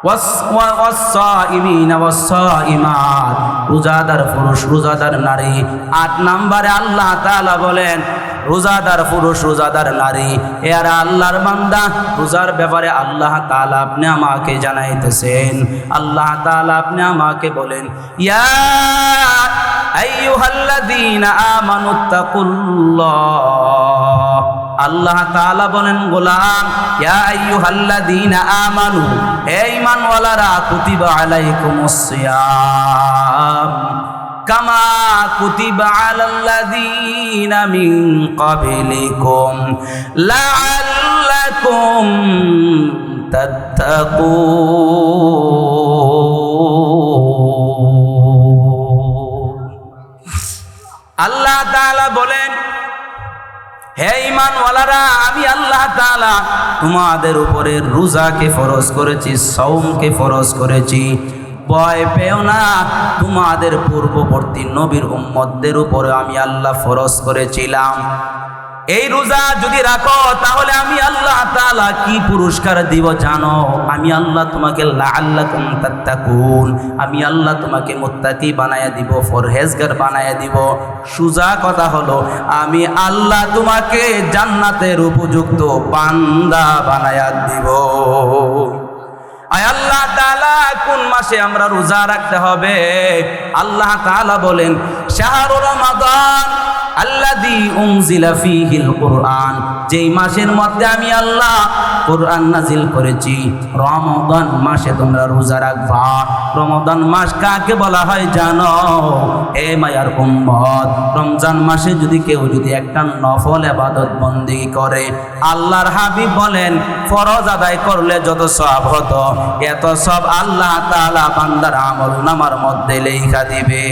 ওয়াস-সাইমিনা ওয়াস-সাইমাত, রোজাদার পুরুষ রোজাদার নারী। 8 নম্বরে আল্লাহ তাআলা বলেন রোজাদার পুরুষ রোজাদার নারী। এরা আল্লাহর বান্দা। রোজার ব্যাপারে আল্লাহ তাআলা আপনি আমাকে জানাইতেছেন, আল্লাহ তাআলা আপনি আমাকে বলেন, ইয়া আইয়ুহাল্লাযীনা আমানুত্তাকুল্লাহ। আল্লাহ তাআলা বলেন, গোলাম, ইয়া আইয়ুহাল্লাযীনা আমানু, হে ঈমানওয়ালারা, কুতিবা আলাইকুমুস সিয়াম কামা কুতিবা আলাল্লাযীনা মিন ক্বাবলিকুম লাআল্লাকুম তাত্তাকুন। আল্লাহ তাআলা বলেন, হে ঈমানওয়ালারা, আমি আল্লাহ তাআলা তোমাদের উপরে রোজাকে ফরজ করেছি, সাওমকে ফরজ করেছি। ভয় পেও না, তোমাদের পূর্ববর্তী নবীর উম্মতদের উপরে আমি আল্লাহ ফরজ করেছিলাম। এই রোজা যদি রাখো তাহলে আমি আল্লাহ তাআলা কি পুরস্কার দিব জানো? আমি আল্লাহ তোমাকে লাআল্লাকুম তাত্তাকুন, আমি আল্লাহ তোমাকে মুত্তাকি বানায়া দিব, পরহেজগার বানায়া দিব। সোজা কথা হলো, আমি আল্লাহ তোমাকে জান্নাতের উপযুক্ত বান্দা বানায়া দিব। আয় আল্লাহ তাআলা কোন মাসে আমরা রোজা রাখতে হবে? আল্লাহ তাআলা বলেন, শাহরু রমাদান আল্লাযী উনজিলা ফীহিল কুরআন, যেই মাসের মধ্যে আমি আল্লাহ কোরআন নাজিল করেছি। রমাদান মাসে তোমরা রোজা রাখবা। রমাদান মাস কাকে বলা হয় জানো? এ মায়ার উম্মত, রমজান মাসে যদি কেউ একটা নফল ইবাদত বন্দেগী করে, আল্লাহর হাবিব বলেন ফরজ আদায় করলে যত সওয়াব হতো, এত সব আল্লাহ তাআলা বান্দার আমলনামার মধ্যে লেখা দিবে।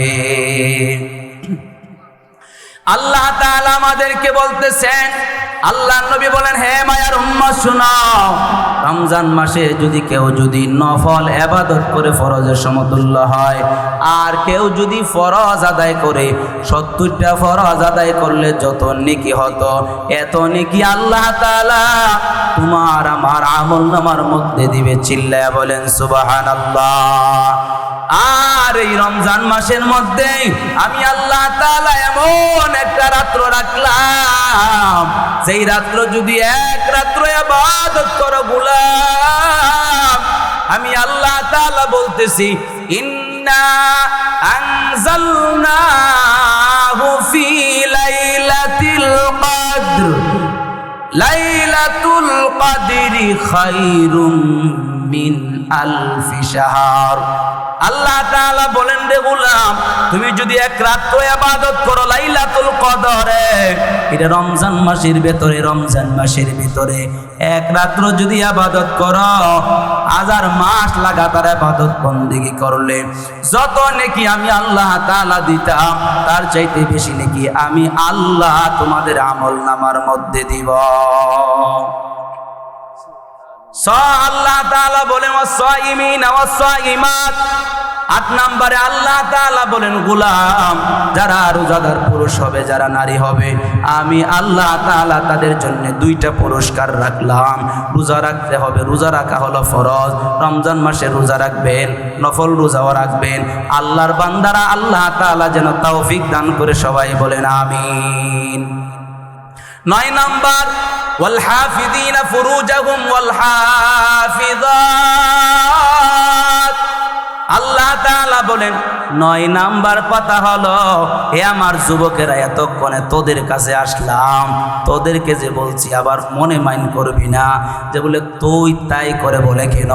আল্লাহ তাআলা আমাদেরকে বলতেছেন, আল্লাহর নবী বলেন, হে মায়ার উম্মত শুনো, রমজান মাসে কেউ যদি নফল ইবাদত করে ফরজের সমতুল্য হয়, আর কেউ যদি ফরজ আদায় করে 70টা ফরজ আদায় করলে যত নেকি হতো, এত নেকি আল্লাহ তাআলা তোমার আমার আমলনামার মধ্যে দিবে। চিল্লায়া বলেন সুবহানাল্লাহ। আর এই রমজান মাসের মধ্যে আমি আল্লাহ তাআলা এমন একটা রাত্র রাখলাম, যেই রাত্র যদি এক রাত্র ইবাদত করো গোলাম, আমি আল্লাহ তাআলা বলতেছি, ইন্না আনজালনাহু ফি লাইলাতিল কদর, লাইলাতুল কদরি খায়রুম মিন আলফি শাহর। আল্লাহ তাআলা বলেন, রে গোলাম, তুমি যদি এক রাত্র ইবাদত করো লাইলাতুল কদরে, এটা রমজান মাসের ভিতরে এক রাত্র যদি ইবাদত করো, 1000 মাস লাগাতার ইবাদত বন্দেগী করলে যত নেকি আমি আল্লাহ তাআলা দিতাম, তার চাইতে বেশি নেকি আমি আল্লাহ তোমাদের আমলনামার মধ্যে দিব। আল্লাহ তাআলা বলেন, ওয়াস-সাইমিনা ওয়াস-সাইমাত। 8 নম্বরে আল্লাহ তাআলা বলেন, গোলাম, যারা রোজাদার পুরুষ হবে, যারা নারী হবে, আমি আল্লাহ তাআলা তাদের জন্য 2টা পুরস্কার রাখলাম। রোজা রাখতে হবে, রোজা রাখা হলো ফরজ। রমজান মাসে রোজা রাখবেন, নফল রোজাও রাখবেন। আল্লাহর বান্দারা আল্লাহ তাআলা যেন তৌফিক দান করে, সবাই বলেন আমিন। 9 নম্বর, ওয়াল হাফিযিনা ফুরুজাহুম ওয়াল হাফিযাত। আল্লাহ তাআলা বলেন, 9 নাম্বার কথা হলো, হে আমার যুবকেরা, এতক্ষণে তোদের কাছে আসলাম, তোদেরকে যে বলছি আবার মনে মাইন্ড করবি না যে বলে তুই তাই করে বলে কেন।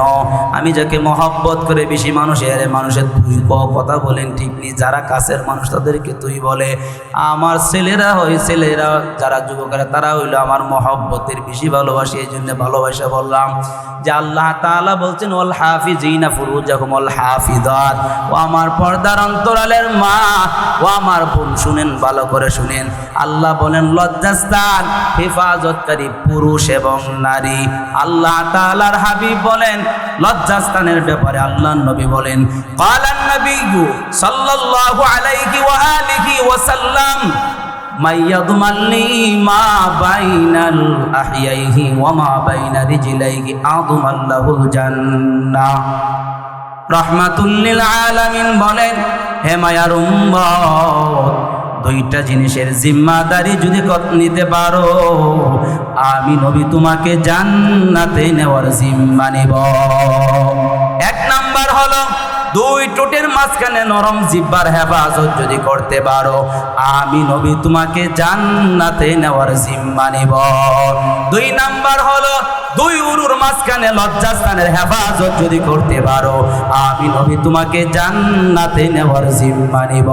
আমি যাকে মহব্বত করে বেশি মানুষের তুই কথা বলেন ঠিক নেই, যারা কাছের মানুষ তাদেরকে তুই বলে। আমার ছেলেরা যারা যুবকেরা তারা হইলো আমার মহব্বতের বেশি ভালোবাসি, এই জন্য ভালোবাসা বললাম যে আল্লাহ তাআলা বলছেন, ওয়াল হাফিযিনা ফুরুজাহুম ওয়াল হাফিযাত। ও আমার পর্দার অন্তরালের মা, ও আমার বোন, শুনেন, ভালো করে শুনেন। আল্লাহ বলেন লজ্জাস্থান হেফাজতকারী পুরুষ এবং নারী। আল্লাহ তাআলার হাবিব বলেন লজ্জাস্থানের ব্যাপারে আল্লাহর নবী বলেন, ক্বালান নবিয়্যু সাল্লাল্লাহু আলাইহি ওয়া আলিহি ওয়া সাল্লাম, মাইয়াদমাল্লি মা বাইনাল আহিয়াইহি ওয়া মা বাইনা রিজলাইহি আদমাল্লাহুল জান্নাহ। রাহমাতুল লিল আলামিন বলেন, হে মায়ার উম্মত, দুইটা জিনিসের জিম্মাদারি যদি নিতে পারো, আমি নবী তোমাকে জান্নাতে নেওয়ার জিম্মা নেব। এক নাম্বার হলো দুই ঠোঁটের মাঝখানে নরম জিহ্বার হেফাজত যদি করতে পারো, আমি নবী তোমাকে জান্নাতে নেওয়ার জিম্মা নেব। দুই নাম্বার হলো দুই উরুর মাঝখানে লজ্জাস্থানের হেফাজত যদি করতে পারো, আমি নবী তোমাকে জান্নাতে নেওয়ার জিম্মা নেব।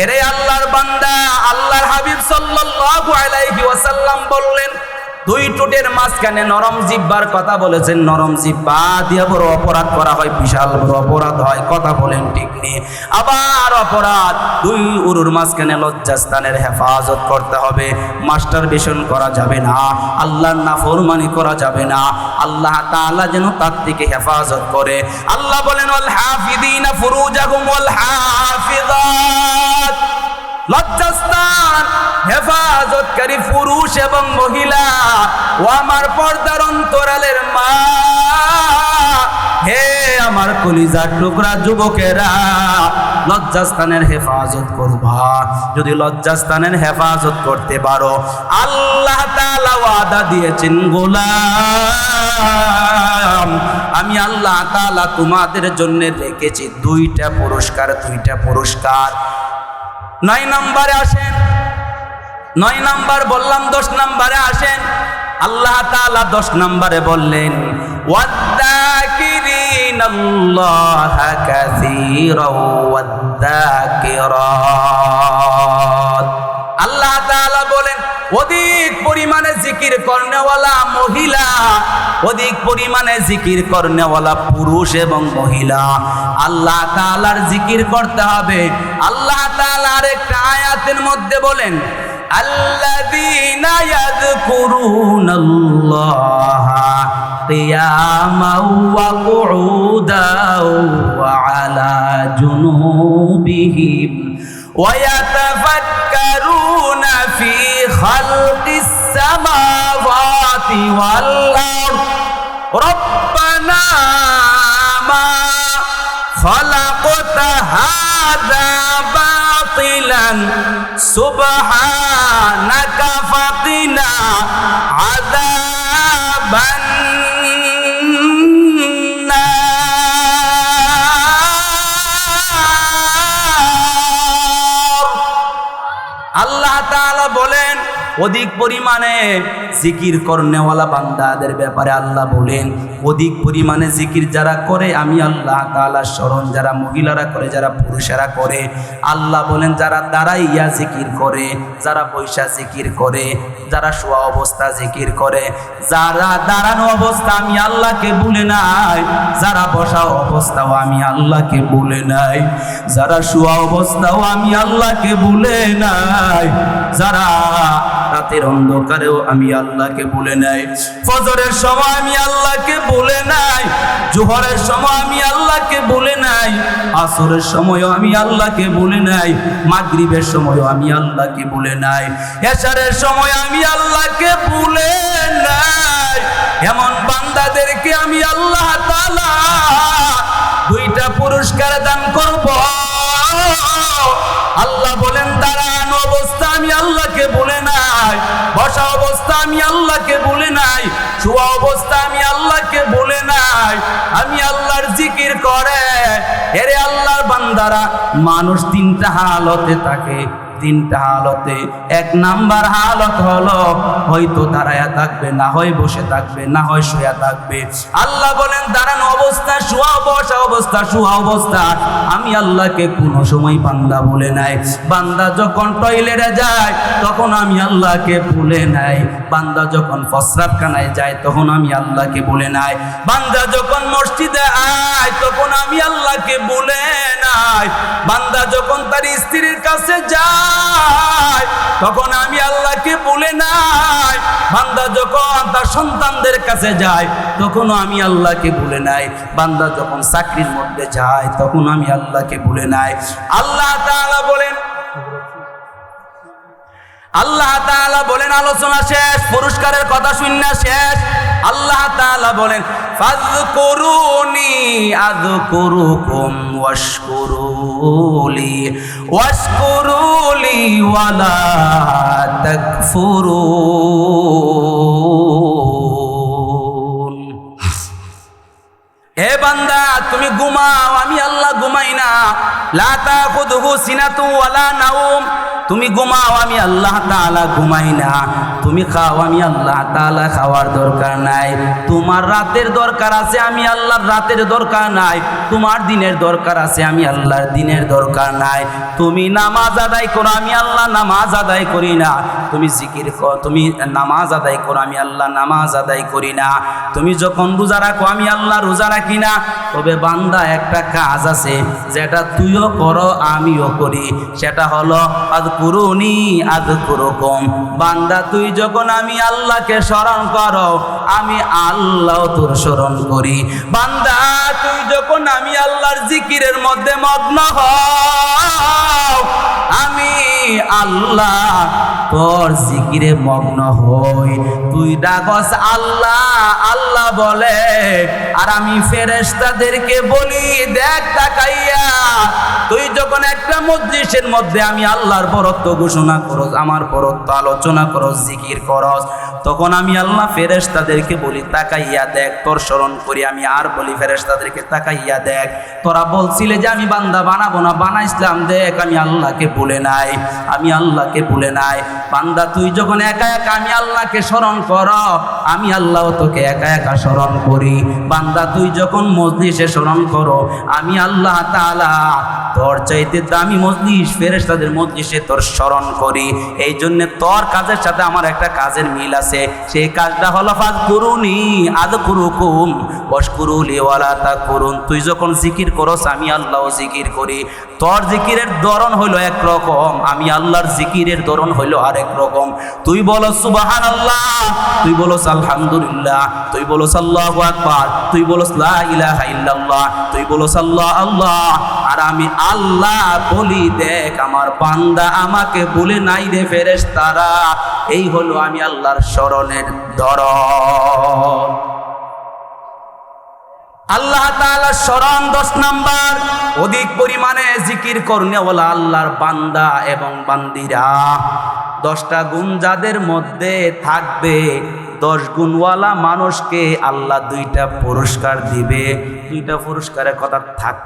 এরে আল্লাহর বান্দা, আল্লাহর হাবিব সাল্লাল্লাহু আলাইহি ওয়াসাল্লাম বললেন, দুই ঠোঁটের মাঝখানে নরম জিহ্বার কথা বলেছেন। নরম জিহ্বা দিয়ে বড় অপরাধ করা হয়, বিশাল বড় অপরাধ হয়, কথা বলেন ঠিক নেই। আবার অপরাধ, দুই উরুর মাঝখানে লজ্জাস্থানের হেফাজত করতে হবে। মাস্টারবেশন করা যাবে না, আল্লাহর নাফরমানি করা যাবে না। আল্লাহ তাআলা যেন তার থেকে হেফাজত করে। আল্লাহ বলেন, ওয়াল হাফিযিনা ফুরুজাহুম ওয়াল হাফিযাত, লজ্জাস্থান হেফাজতকারী পুরুষ এবং মহিলা, ও আমার পর্দার অন্তরালের মা, হে আমার কলিজার টুকরা যুবকেরা, লজ্জাস্থানের হেফাজত করবা। যদি লজ্জাস্থানের হেফাজত করতে পারো, আল্লাহ তাআলা ওয়াদা দিয়েছেন, গোলাম আমি আল্লাহ তাআলা তোমাদের জন্য রেখেছি দুইটা পুরস্কার, দুইটা পুরস্কার। 9 নম্বরে আসেন, 9 নম্বর বললাম, 10 নম্বরে আসেন। আল্লাহ তাআলা 10 নম্বরে বললেন, ওয়াদ্দাকিরিনাল্লাহা কাসীরাও ওয়াদ্দাকিরাত। আল্লাহ তাআলা বলেন, অধিক পরিমাণে জিকির করনেওয়ালা মহিলা, অধিক পরিমাণে জিকির করনেওয়ালা পুরুষ এবং মহিলা, আল্লাহ তাআলার জিকির করতে হবে। আল্লাহ তাআলা আরেকটা আয়াতের মধ্যে বলেন, আল্লাযীনা ইয়াযকুরুনাল্লাহা কিয়ামান ওয়া কুউদান ওয়া আলা জুনুবিহিম ওয়া ইয়াতাফাক্কারুনা ফি খালকিস সামাওয়াতি ওয়াল আরদ রব্বানা মা খালাকতা হাযা বাতিলান সুবহানাকা ফাকিনা আযাবান নার। আল্লাহ তাআলা বলেন, অধিক পরিমাণে জিকির করনেওয়ালা বান্দাদের ব্যাপারে আল্লাহ বলেন, অধিক পরিমাণে জিকির যারা করে, আমি আল্লাহ তাআলার স্মরণ যারা মহিলারা করে, যারা পুরুষেরা করে, আল্লাহ বলেন যারা দাঁড়াইয়া জিকির করে, যারা বৈশা জিকির করে, যারা শোয়া অবস্থা জিকির করে, যারা দাঁড়ানো অবস্থা আমি আল্লাহকে ভুলে নাই, যারা বসা অবস্থাও আমি আল্লাহকে ভুলে নাই, যারা শোয়া অবস্থাও আমি আল্লাহকে ভুলে নাই, যারা রাতের অন্ধকারেও আমি আল্লাহকে ভুলে নাই, ফজরের সময় আমি আল্লাহকে ভুলে নাই, জোহরের সময় আমি আল্লাহকে ভুলে নাই, আসরের সময়ও আমি আল্লাহকে ভুলে নাই, মাগরিবের সময়ও আমি আল্লাহকে ভুলে নাই, এশারের সময় আমি আল্লাহকে ভুলে নাই। এমন বান্দাদেরকে আমি আল্লাহ তাআলা দুইটা পুরস্কার দান করব। আল্লাহ বলেন, দাঁড়ানো অবস্থা আমি আল্লাহকে ভুলে নাই, বসা অবস্থা আমি আল্লাহকে ভুলে নাই, শোয়া অবস্থা আমি আল্লাহকে ভুলে নাই, আমি আল্লাহর জিকির করে। এরে আল্লাহর বান্দারা, মানুষ তিনটা হালতে থাকে, তিনটা হালতে। এক নাম্বার হালত হলো হয়তো দাঁড়ায়া থাকবে, না হয় বসে থাকবে, না হয় শুয়ে থাকবে। আল্লাহ বলেন, দাঁড়ানো অবস্থা, শোয়া বসা অবস্থা, শোয়া অবস্থা আমি আল্লাহকে কোনো সময় বান্দা ভুলে নাই। বান্দা যখন টয়লেটে যায় তখন আমি আল্লাহকে ভুলে নাই, বান্দা যখন প্রস্রাবখানায় যায় তখন আমি আল্লাহকে ভুলে নাই, বান্দা যখন মসজিদে আয় তখন আমি আল্লাহকে ভুলে নাই, বান্দা যখন তার স্ত্রীর কাছে যায় তখন আমি আল্লাহকে ভুলে নাই, বান্দা যখন তার সন্তানদের কাছে যায় তখনও আমি আল্লাহকে ভুলে নাই, বান্দা যখন চাকরির মধ্যে যায় তখন আমি আল্লাহকে ভুলে নাই। আল্লাহ তাআলা বলেন, আল্লাহ তাআলা বলেন, আলোচনা শেষ, পুরস্কারের কথা শুননা শেষ। আল্লাহ তাআলা বলেন, ফাযকুরুনি আযকুরুকুম ওয়াশকুরুলি ওয়ালা তাকফুরুন। হে বান্দা, তুমি ঘুমাও, আমি আল্লাহ ঘুমাই না। লা তাখুযুহু সিনাতু ওয়ালা নাওম। তুমি ঘুমাও, আমি আল্লাহ তাআলা ঘুমাই না। তুমি খাও, আমি আল্লাহ তাআলা খাওয়ার দরকার নাই। তোমার রাতের দরকার আছে, আমি আল্লাহর রাতের দরকার নাই। তোমার দিনের দরকার আছে, আমি আল্লাহর দিনের দরকার নাই। তুমি নামাজ আদায় করো, আমি আল্লাহ নামাজ আদায় করি না। তুমি জিকির করো, তুমি নামাজ আদায় করো, আমি আল্লাহ নামাজ আদায় করি না। তুমি যখন রোজা রাখো, আমি আল্লাহ রোজা রাখি না। তবে বান্দা, একটা কাজ আছে যেটা তুইও করো আমিও করি, সেটা হলো আযকুরুনি আযকুরুকুম। বান্দা, তুই যখন আমি আল্লাহকে স্মরণ করো, আমি আল্লাহ তোর স্মরণ করি। বান্দা, তুই যখন আমি আল্লাহর জিকিরের মধ্যে মগ্ন হও, আমি আল্লাহ তোর জিকিরে মগ্ন হই। তুই ডাকস আল্লাহ আল্লাহ বলে, আর আমি ফেরেশতাদেরকে বলি, দেখ তাকাইয়া, তুই যখন একটা মজলিসের মধ্যে আমি আল্লাহর বরত্ব ঘোষণা করস, আমার বরত্ব আলোচনা করস, জিকির করস, তখন আমি আল্লাহ ফেরেশতাদেরকে বলি, তাকাইয়া দেখ, তোর স্মরণ করি। আমি আর বলি ফেরেশতাদেরকে, তাকাইয়া দেখ, তোরা বলছিলে যে আমি বান্দা বানাবো না, বানাইছিলাম, দেখ আমি আল্লাহকে ভুলে নাই, আমি আল্লাহকে ভুলে নাই। বান্দা, তুই যখন একা একা আমি আল্লাহকে স্মরণ কর, আমি আল্লাহ তোকে একা একা স্মরণ করি। বান্দা, তুই যখন মজলিসে স্মরণ করো, আমি আল্লাহ তাআলা তোর চাইতে দামি মজলিস, ফেরেশতাদের মজলিসে তোর স্মরণ করি। এই জন্য তোর কাজের সাথে আমার একটা কাজের মিল আছে। সেই কাজটা হলো ফাযকুরুনি আযকুরুকুম ওয়াশকুরুলি ওয়ালা তাকফুরুন। তুই যখন জিকির করস, আমি আল্লাহও জিকির করি। তোর জিকিরের ধরন হইল একরকম, আমি আল্লাহর জিকিরের ধরন হইল আরেক রকম। তুই বলো সুবহানাল্লাহ, তুই বলো আলহামদুলিল্লাহ, তুই বলো আল্লাহু আকবার, তুই বলো লা ইলাহা ইল্লাল্লাহ, তুই বলো আল্লাহ। আর আমি আল্লাহ বলি, দেখ আমার বান্দা আমাকে বলে নাই রে ফেরেশতারা। এই হলো আমি আল্লাহর স্মরণের ধরন। আল্লাহ তাআলার স্মরণ 10 নাম্বার, অধিক পরিমাণে জিকির করনেওয়ালা আল্লাহর বান্দা এবং বান্দিরা। 10টা গুণ যাদের মধ্যে থাকবে, 10 গুণওয়ালা মানুষকে আল্লাহ 2টা পুরস্কার দিবে। 2টা পুরস্কারের কথা থাক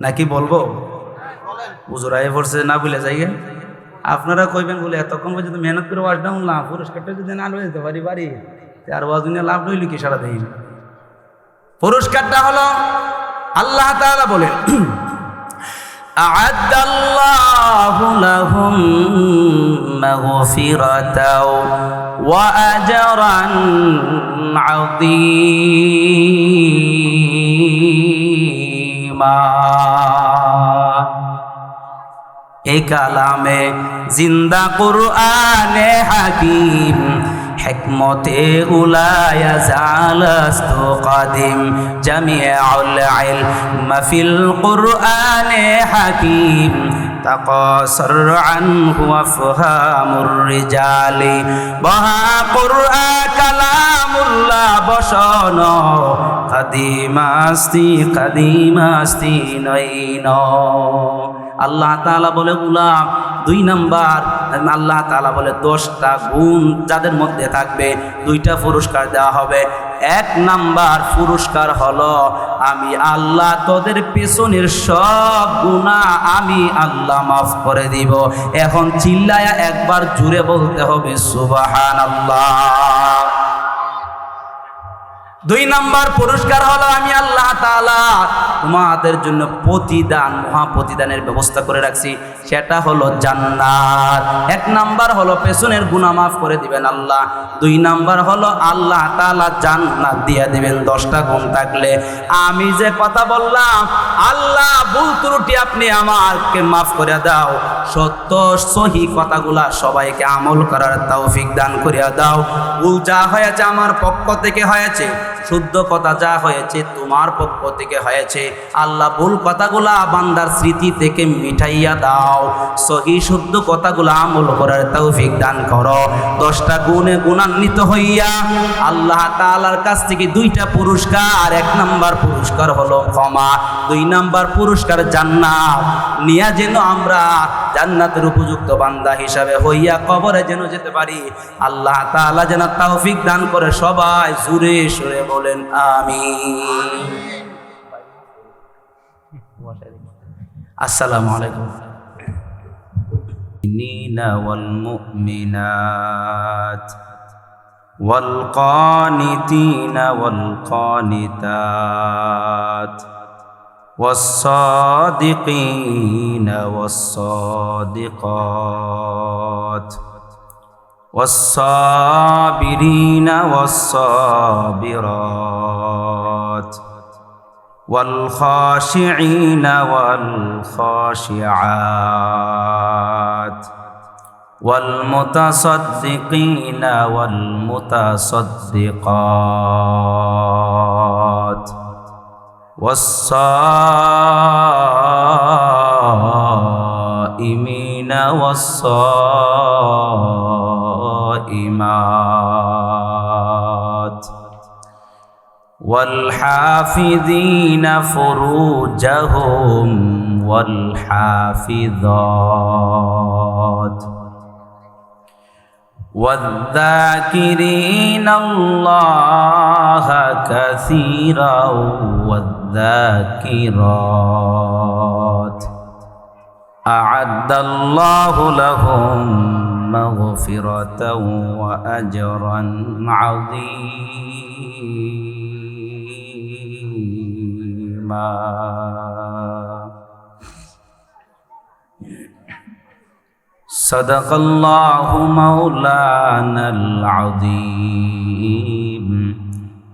নাকি বলবো? হুজুরাই পড়ছে না ভুলে যাই। আপনারা কইবেন বলে এতক্ষণ পর্যন্ত মেহনত করে ওয়াজটা শুনলাম, পুরস্কারটা যদি না লইতে পারি বাড়ি, আর ওয়াজ নিয়ে লাভ লইল কি সারাদিন? পুরস্কারটা হলো, আল্লাহ তাআলা বলেন, আ'আদাল্লাহু লাহুম মাগফিরাতাও ওয়া আজরান আযীমা। এই কালামে জিন্দা কুরআনে হাকিম, হিকমতে উলায়া জালাস্তু কাদিম, জামিউল ইলম ফিল কুরআনে হাকিম, তাকাসার আনহু আফহামুর রিজালি, বাহা কুরআন কালামুল্লাহ বসন, কাদিমাস্তি নইন। আল্লাহ তাআলা বলে গোলাম 2 নাম্বার, আল্লাহ তাআলা বলে 10টা গুণ যাদের মধ্যে থাকবে 2টা পুরস্কার দেওয়া হবে। 1 নাম্বার পুরস্কার হলো, আমি আল্লাহ তোদের পেছনের সব গুনাহ আমি আল্লাহ মাফ করে দিব। এখন চিল্লায়া একবার জুড়ে বলতে হবে সুবহানাল্লাহ। 2 নাম্বার পুরস্কার হলো, আমি আল্লাহ তাআলা তোমাদের জন্য প্রতিদান, মহা প্রতিদানের ব্যবস্থা করে রাখছি, সেটা হলো জান্নাত। 1 নাম্বার হলো পেছনের গুনাহ মাফ করে দিবেন আল্লাহ। 2 নাম্বার হলো আল্লাহ তাআলা জান্নাত দিয়ে দিবেন 10টা গুণ থাকলে। আমি যে কথা বললাম, আল্লাহ ভুল ত্রুটি আপনি আমাকে মাফ করে দাও, সত্য সহি কথাগুলা সবাইকে আমল করার তৌফিক দান করিয়া দাও। ভুল যা হয়েছে আমার পক্ষ থেকে হয়েছে, শুদ্ধ কথা যা হয়েছে তোমার পক্ষ থেকে হয়েছে। আল্লাহ ভুল কথাগুলা বান্দার স্মৃতি থেকে মিটাইয়া দাও, সহি শুদ্ধ কথাগুলা আমল করার তৌফিক দান করো। 10টা গুণে গুণান্বিত হইয়া আল্লাহ তাআলার কাছ থেকে 2টা পুরস্কার, 1 নাম্বার পুরস্কার হলো ক্ষমা, 2 নাম্বার পুরস্কার জান্নাত নিয়া যেন আমরা জান্নাতের উপযুক্ত বান্দা হিসাবে হইয়া কবরে যেন যেতে পারি। আল্লাহ তাআলা যেন তৌফিক দান করে। সবাই জোরে সুরে বলেন আমিন। আসসালামু আলাইকুম। والمؤمنات والقانتين والقانتات والصادقين والصادقات والصابرين والصابرات والخاشعين والخاشعات والمتصدقين والمتصدقات والصائمين والصائمات والحافظين فروجهم والحافظات والذاكرين الله كثيرا والذاكرات أعد الله لهم مغفرة وأجرا عظيما. صدق الله مولانا العظيم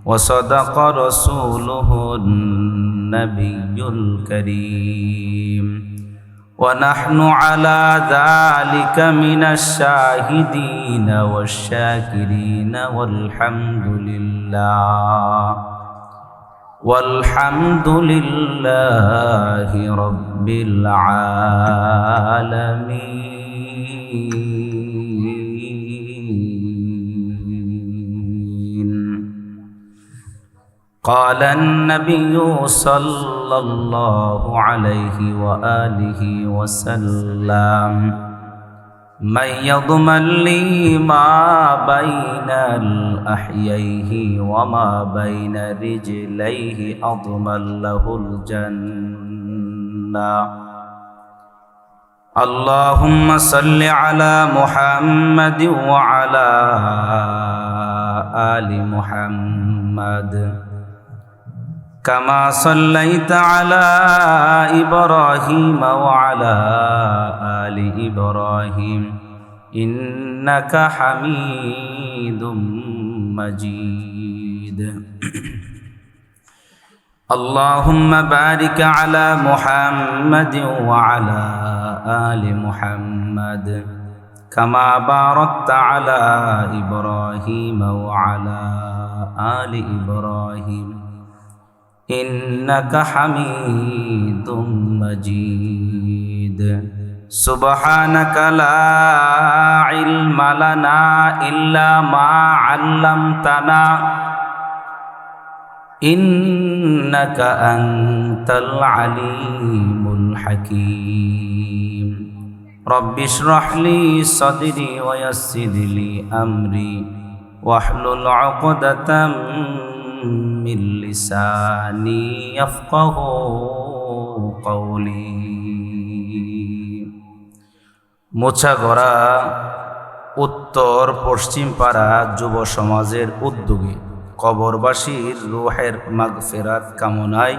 وصدق رسوله النبي الكريم ونحن على ذلك من الشاهدين والشاكرين والحمد لله رب العالمين. قال النبي صلى الله عليه وآله وسلم من يضمن لي ما بين الأحييه وما بين رجليه أضمن له الجنة. اللهم صل على محمد وعلى آل محمد كما صليت على إبراهيم وعلى آل إبراهيم إنك حميد مجيد. اللهم بارك على محمد وعلى آل محمد كما باركت على إبراهيم وعلى آل إبراهيم إنك حميد مجيد. سبحانك لا علم لنا إلا ما علمتنا إنك أنت العليم الحكيم. رب اشرح لي صدري ويسر لي أمري واحلل عقدة من لساني يفقه قولي. মোছাগড়া উত্তর পশ্চিম পাড়া যুব সমাজের উদ্যোগে কবরবাসীর রূহের মাগফিরাত কামনায়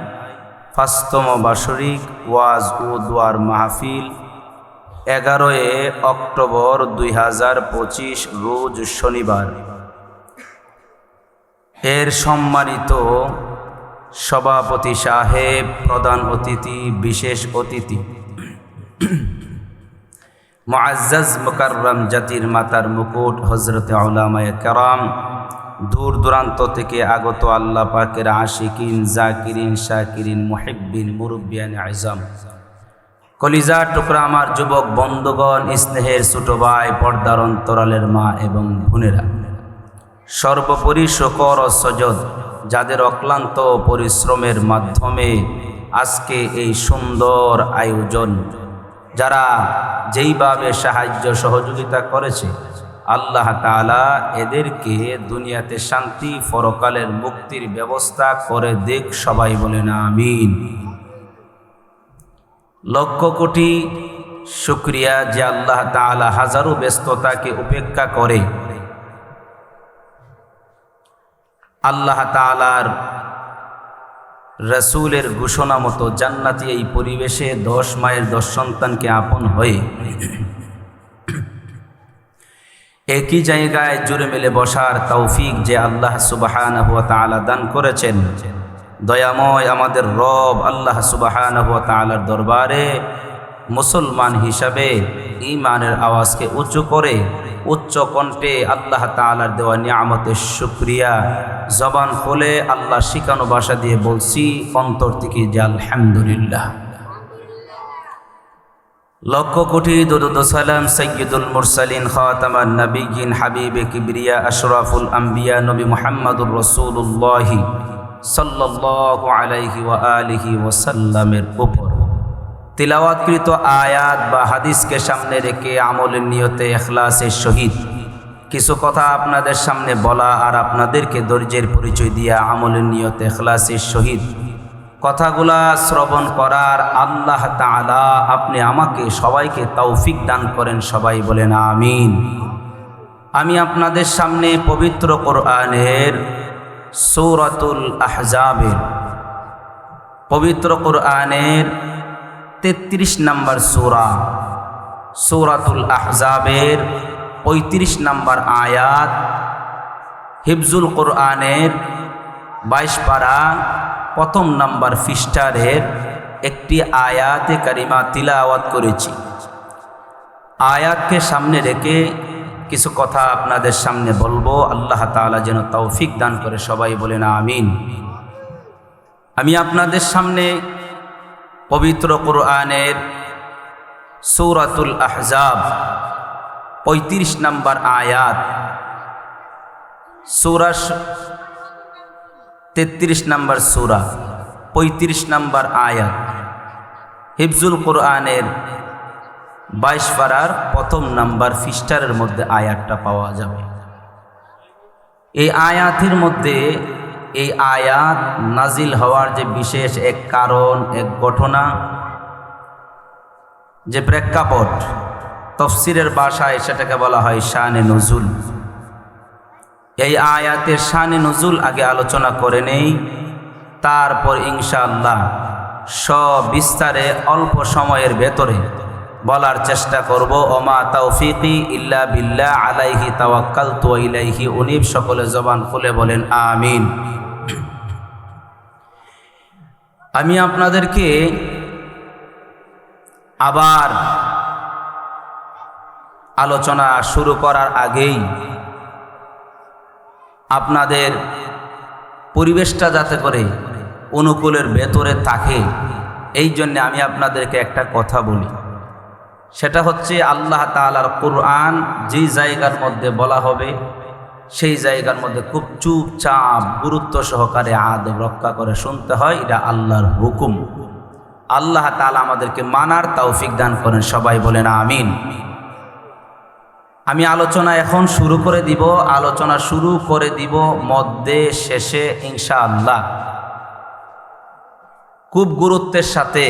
৫তম বার্ষিক ওয়াজ ও দোয়ার মাহফিল ১১ অক্টোবর ২০২৫ রোজ শনিবার এর সম্মানিত সভাপতি সাহেব, প্রধান অতিথি, বিশেষ অতিথি, মুআজ্জাজ মুকাররম জাতির মাতার মুকুট হযরতে উলামায়ে কেরাম দূর দূরান্ত থেকে আগত আল্লাহ পাকের আশিকিন, জাকিরিন, শাকিরিন, মুহিব্বিন, মুরব্বিয়ান আযম, কলিজার টুকরা আমার যুবক বন্ধুগণ, স্নেহের ছোট ভাই, পর্দার অন্তরালের মা এবং বোনেরা, সর্বোপরি শুকর ও সজদ যাদের অক্লান্ত পরিশ্রমের মাধ্যমে আজকে এই সুন্দর আয়োজন, যারা যেইভাবে সাহায্য সহযোগিতা করেছে, আল্লাহ তাআলা এদেরকে দুনিয়াতে শান্তি, পরকালের মুক্তির ব্যবস্থা করে দিক। সবাই বলেন আমিন। লক্ষ কোটি শুকরিয়া যে আল্লাহ তাআলা হাজারো ব্যস্ততাকে উপেক্ষা করে আল্লাহ তাআলার রাসূলের ঘোষণা মতো জান্নাতি এই পরিবেশে 10 মায়ের 10 সন্তানকে আপন হয়ে একই জায়গায় জুড়ে মিলে বসার তৌফিক যে আল্লাহ সুবহানাহু ওয়া তাআলা দান করেছেন, দয়াময় আমাদের রব আল্লাহ সুবহানাহু ওয়া তাআলার দরবারে মুসলমান হিসাবে ঈমানের আওয়াজকে উঁচু করে উচ্চ কণ্ঠে আল্লাহ তাআলার দেওয়া নিয়ামতের শুকরিয়া জবান খুলে আল্লাহ শিখানো ভাষা দিয়ে বলছি অন্তর থেকে যে আলহামদুলিল্লাহ। লক্ষ কোটি দরুদ ও সালাম সাইয়্যিদুল মুরসালিন, খাতামান নবিয়্যিন, হাবিবে কিবরিয়া, আশরাফুল আম্বিয়া, নবী মুহাম্মদুর রাসূলুল্লাহ সাল্লাল্লাহু আলাইহি ওয়া আলিহি ওয়াসাল্লামের উপর তিলাওয়াতকৃত আয়াত বা হাদিসকে সামনে রেখে আমলের নিয়তে ইখলাসের সহিত কিছু কথা আপনাদের সামনে বলা আর আপনাদেরকে ধৈর্যের পরিচয় দিয়া আমলের নিয়তে ইখলাসের সহিত কথাগুলা শ্রবণ করার আল্লাহ তাআলা আপনি আমাকে সবাইকে তৌফিক দান করেন। সবাই বলেন আমিন। আমি আপনাদের সামনে পবিত্র কোরআনের সূরাতুল আহজাবের পবিত্র কোরআনের 33 নম্বর সূরা সূরাতুল আহজাবের 35 নম্বর আয়াত, হিফজুল কোরআনের 22 পারা প্রথম নম্বর পৃষ্ঠারের একটি আয়াতে কারিমা তিলাওয়াত করেছি। আয়াতকে সামনে রেখে কিছু কথা আপনাদের সামনে বলবো। আল্লাহ তাআলা যেন তৌফিক দান করে। সবাই বলেন আমিন। আমি আপনাদের সামনে পবিত্র কোরআনের সূরাতুল আহজাব 35 নম্বর আয়াত, সূরা 33 নম্বর সূরা 35 নম্বর আয়াত, হিফজুল কোরআনের 22 পারার প্রথম নম্বর পৃষ্ঠারের মধ্যে আয়াতটা পাওয়া যাবে। এই আয়াতের মধ্যে এই আয়াত নাজিল হওয়ার যে বিশেষ এক কারণ, এক ঘটনা, যে প্রেক্ষাপট, তাফসীরের ভাষায় সেটাকে বলা হয় শানে নুজুল। এই আয়াতের শানে নুজুল আগে আলোচনা করে নেই, তারপর ইনশাআল্লাহ সবিস্তারে অল্প সময়ের ভেতরে বলার চেষ্টা করব। ওমা তাওফিকি ইল্লা বিল্লাহ আলাইহি তাওয়াক্কালতু ওয়া ইলাইহি উনীব। সকলে জবান খুলে বলেন আমিন। আমি আপনাদেরকে আবার আলোচনা শুরু করার আগেই আপনাদের পরিবেশটা যাতে করে অনুকূলের ভেতরে থাকে, এই জন্য আমি আপনাদেরকে একটা কথা বলি। সেটা হচ্ছে আল্লাহ তাআলার কোরআন যেই জায়গার মধ্যে বলা হবে সেই জায়গার মধ্যে খুব চুপচাপ গুরুত্ব সহকারে আদব রক্ষা করে শুনতে হয়। এটা আল্লাহর হুকুম। আল্লাহ তাআলা আমাদেরকে মানার তৌফিক দান করেন। সবাই বলেন আমিন। আমি আলোচনা এখন শুরু করে দিব। আলোচনা শুরু করে দিব মধ্যে শেষে ইনশাআল্লাহ খুব গুরুত্বের সাথে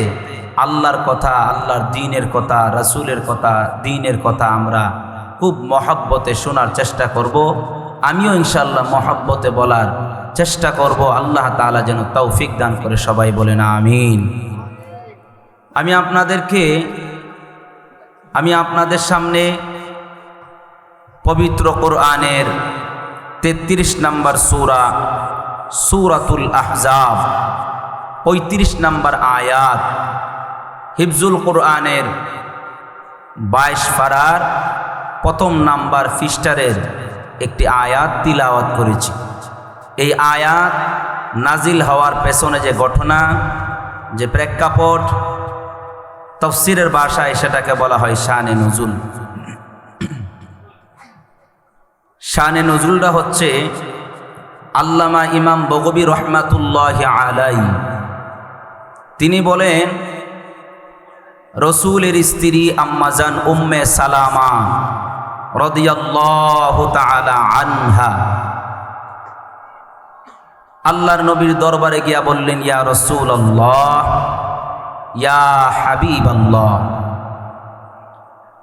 আল্লাহর কথা, আল্লাহর দ্বীনের কথা, রাসূলের কথা, দ্বীনের কথা আমরা খুব মহব্বতে শোনার চেষ্টা করব। আমিও ইনশাআল্লাহ মহব্বতে বলার চেষ্টা করব। আল্লাহ তাআলা যেন তৌফিক দান করে। সবাই বলেন আমিন। আমি আপনাদের সামনে পবিত্র কোরআনের 33 নম্বর সূরা সূরাতুল আহজাব 35 নম্বর আয়াত, হিফজুল কোরআনের 22 পারার প্রথম নাম্বার পৃষ্ঠারের একটি আয়াত তিলাওয়াত করেছি। এই আয়াত নাজিল হওয়ার পেছনে যে ঘটনা, যে প্রেক্ষাপট, তাফসীরের ভাষায় সেটাকে বলা হয় শানে নুজুল। শানে নুজুলটা হচ্ছে আল্লামা ইমাম বগবী রহমাতুল্লাহি আলাইহি তিনি বলেন, রসূলের স্ত্রী আম্মাজান উম্মে সালামা রাদিয়াল্লাহু তাআলা আনহা আল্লাহর নবীর দরবারে গিয়া বললেন, ইয়া রাসূলুল্লাহ, ইয়া হাবিবাল্লাহ,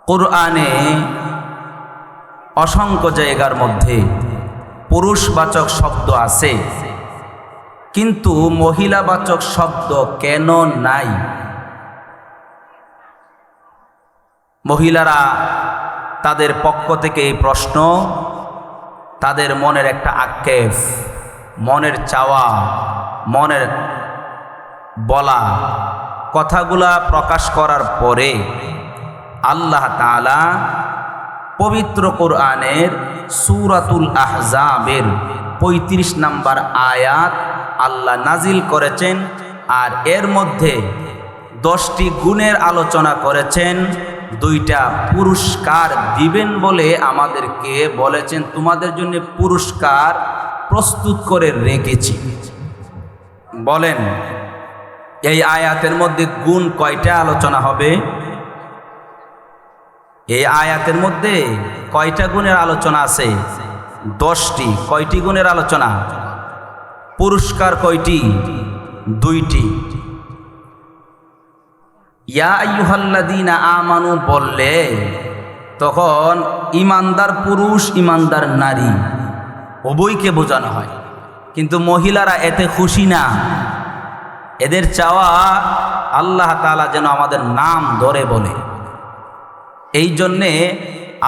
কুরআনে অসংখ্য জায়গার মধ্যে পুরুষবাচক শব্দ আছে, কিন্তু মহিলাবাচক শব্দ কেন নাই? মহিলারা তাদের পক্ষ থেকে এই প্রশ্ন, তাদের মনের একটা আক্ষেপ, মনের চাওয়া, মনের বলা কথাগুলা প্রকাশ করার পরে আল্লাহ তাআলা পবিত্র কোরআনের সূরাতুল আহজাবের ৩৫ নম্বর আয়াত আল্লাহ নাজিল করেছেন। আর এর মধ্যে 10টি গুণের আলোচনা করেছেন, 2টা পুরস্কার দিবেন বলে আমাদেরকে বলেছেন, তোমাদের জন্য পুরস্কার প্রস্তুত করে রেখেছি। বলেন, এই আয়াতের মধ্যে গুণ কয়টা আলোচনা হবে? এই আয়াতের মধ্যে কয়টা গুণের আলোচনা আছে? 10টি। কয়টি গুণের আলোচনা? পুরস্কার কয়টি? 2টি। ইয়া আইয়ুহাল্লাযীনা আমানু বললে তখন ইমানদার পুরুষ, ইমানদার নারী উভয়কে বোঝানো হয়, কিন্তু মহিলারা এতে খুশি না। এদের চাওয়া আল্লাহ তাআলা যেন আমাদের নাম ধরে বলে। এই জন্যে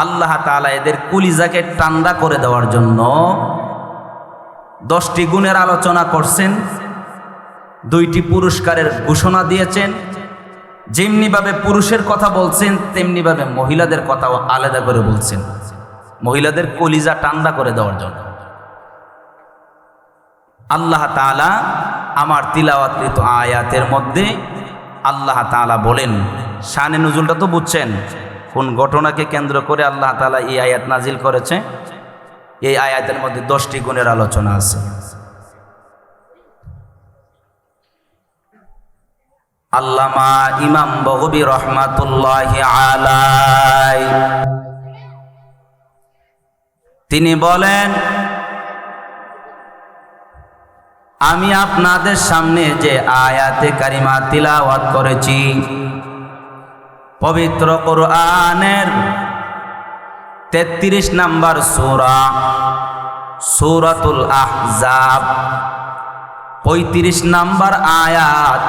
আল্লাহ তাআলা এদের কলিজাকে ঠান্ডা করে দেওয়ার জন্য 10টি গুণের আলোচনা করছেন, 2টি পুরস্কারের ঘোষণা দিয়েছেন। যেমনিভাবে পুরুষের কথা বলছেন, তেমনিভাবে মহিলাদের কথাও আলাদা করে বলছেন, মহিলাদের কলিজা ঠান্ডা করে দেওয়ার জন্য। আল্লাহ তাআলা আমার তিলাওয়াতকৃত আয়াতের মধ্যে আল্লাহ তাআলা বলেন, শানে নুজুলটা তো বুঝছেন, কোন ঘটনাকে কেন্দ্র করে আল্লাহ তাআলা এই আয়াত নাজিল করেছে। এই আয়াতের মধ্যে 10টি গুণের আলোচনা আছে। আল্লামা ইমাম বগবী রহমাতুল্লাহি আলাইহি তিনি বলেন, আমি আপনাদের সামনে যে আয়াতে কারিমা তিলাওয়াত করেছি, পবিত্র কোরআনের 33 নম্বর সূরা সূরাতুল আহজাব 35 নম্বর আয়াত,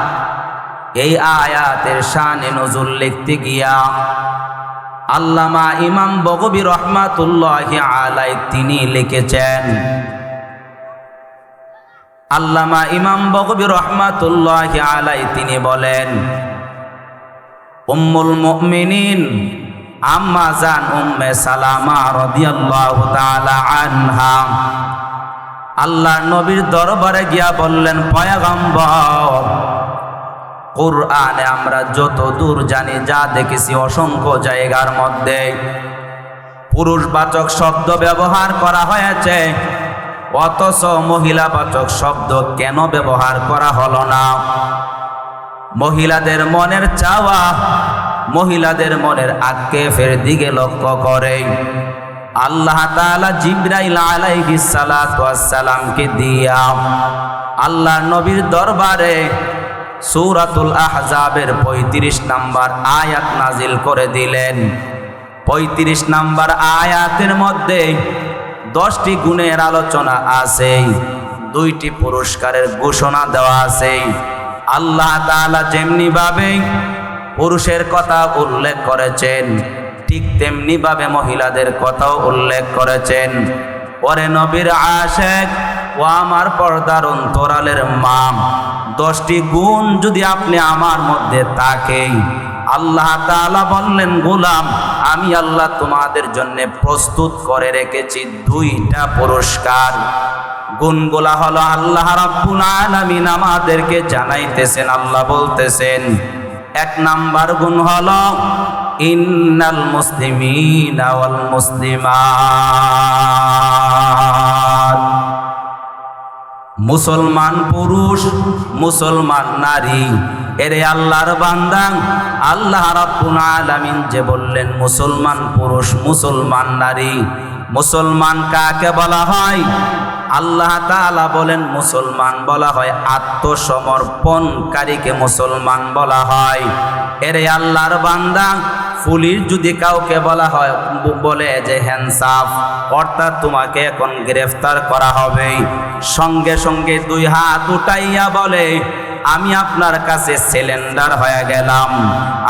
এই আয়াতের শানে নুজুল লিখতে গিয়া আল্লামা ইমাম বগবী রহমাতুল্লাহি আলাইহি তিনি লিখেছেন, আল্লামা ইমাম বগবী রহমাতুল্লাহি আলাইহি তিনি বলেন, উম্মুল মুমিনিন আম্মা জান উম্মে সালামা রাদিয়াল্লাহু তাআলা আনহা আল্লাহ নবীর দরবারে গিয়া বললেন, পয়গম্বর, কোরআনে আমরা যত দূর জানি, যা দেখেছি, অসংখ্য জায়গার মধ্যে পুরুষবাচক শব্দ ব্যবহার করা হয়েছে, অথচ মহিলাবাচক শব্দ কেন ব্যবহার করা হলো না? মহিলাদের মনের চাওয়া, মহিলাদের মনের আক্ষেপের দিকে লক্ষ্য করে আল্লাহ তাআলা জিবরাইল আলাইহিস সালাতু ওয়াস সালামকে দিয়া আল্লাহ নবীর দরবারে সূরাতুল আহজাবের 35 নম্বর আয়াত নাজিল করে দিলেন। 35 নম্বর আয়াতের মধ্যে 10টি গুণের আলোচনা আছে, 2টি পুরস্কারের ঘোষণা দেওয়া আছে। আল্লাহ তাআলা যেমনি ভাবে পুরুষের কথা উল্লেখ করেছেন, ঠিক তেমনি ভাবে মহিলাদের কথাও উল্লেখ করেছেন। ওরে নবীর আশিক ও আমার পর্দার অন্তরালের মা, 10টি গুণ যদি আপনি আমার মধ্যে থাকে, আল্লাহ তাআলা বললেন, গোলাম আমি আল্লাহ তোমাদের জন্য প্রস্তুত করে রেখেছি দুইটা পুরস্কার। গুণগুলা হলো আল্লাহ রাব্বুল আলামিন আমাদেরকে জানাইতেছেন, আল্লাহ বলতেছেন, এক নাম্বার গুণ হলো ইন্নাল মুসলিমিনা ওয়াল মুসলিমাত, মুসলমান পুরুষ মুসলমান নারী, এরে আল্লাহর বান্দা, আল্লাহ রাব্বুল আলামিন যে বললেন মুসলমান পুরুষ মুসলমান নারী, মুসলমান কাকে বলা হয়? আল্লাহ তাআলা বলেন মুসলমান বলা হয় আত্মসমর্পণকারীকে মুসলমান বলা হয়। এরে আল্লাহর বান্দা, পুলিশ যদি কাউকে বলা হয়, বলে যে হ্যান্ডসাফ, অর্থাৎ তোমাকে এখন গ্রেফতার করা হবে, সঙ্গে সঙ্গে দুই হাত উঠাইয়া বলে আমি আপনার কাছে সিলিন্ডার হয়ে গেলাম,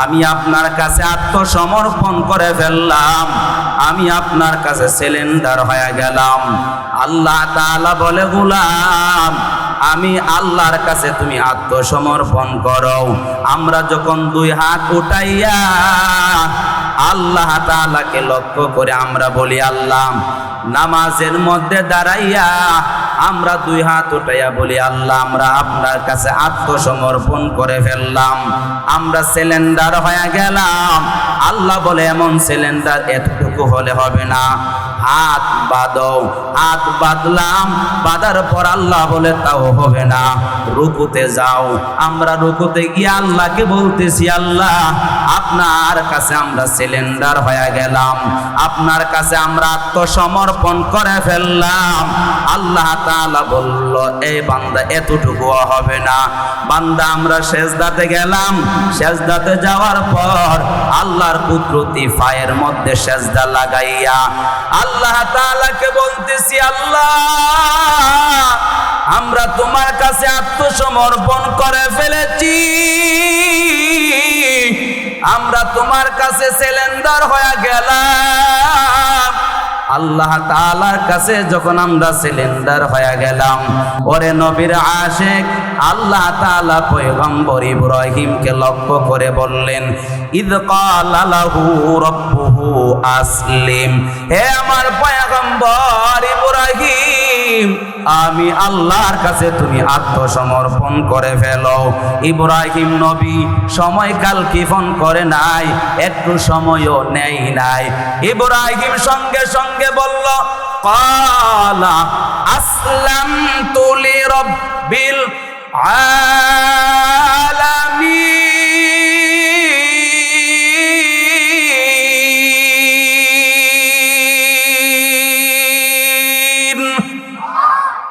আমি আপনার কাছে আত্মসমর্পণ করে ফেললাম, আমি আপনার কাছে সিলিন্ডার হয়ে গেলাম। আল্লাহ তাআলা বলে গোলাম, আমি আল্লাহর কাছে তুমি আত্মসমর্পণ করো। আমরা যখন দুই হাত উঠাইয়া আল্লাহ তাআলাকে লক্ষ্য করে আমরা বলি আল্লাহ, নামাজের মধ্যে দাঁড়াইয়া আমরা দুই হাত উঠাইয়া বলি আল্লাহ আমরা আপনার কাছে আত্মসমর্পণ করে ফেললাম, আমরা সিলিন্ডার হয়ে গেলাম। আল্লাহ বলে এমন সিলিন্ডার এতটুকু হলে হবে না, হাত বাঁধো। হাত বাঁধলাম, বাঁধার পর আল্লাহ বলে তাও হবে না, রুকুতে যাও। আমরা রুকুতে গিয়ে আল্লাহকে বলতেছি আল্লাহ আপনার কাছে আমরা সিলিন্ডার হয়ে গেলাম, আপনার কাছে আমরা আত্মসমর্পণ করে ফেললাম। আল্লাহ তাআলা বলল এই বান্দা এতটুকু হবে না। বান্দা আমরা সেজদাতে গেলাম, সেজদাতে যাওয়ার পর আল্লাহর কুদরতি পায়ের মধ্যে সেজদা লাগাইয়া আল্লাহ তাআলাকে বলতেছি আল্লাহ আমরা তোমার কাছে আত্মসমর্পণ করে ফেলেছি, আমরা তোমার কাছে সিলিন্ডার হয়ে গেলাম। আল্লাহ তাআলার কাছে যখন আমরা সিলিন্ডার হয়ে গেলাম, ওরে নবীর আশিক আল্লাহ তাআলা পয়গম্বর ইব্রাহিমকে লক্ষ্য করে বললেন ইদ ক্বালা লাহু রাব্বুহু আসলিম, হে আমার পয়গম্বর ইব্রাহিম আমি আল্লাহর কাছে তুমি আত্মসমর্পণ করে ফেলো। ইব্রাহিম নবী সময়কাল কিফন করে নাই, একটু সময়ও নেই নাই। ইব্রাহিম সঙ্গে সঙ্গে বলল ক্বালা আসলামতু লিরাব্বিল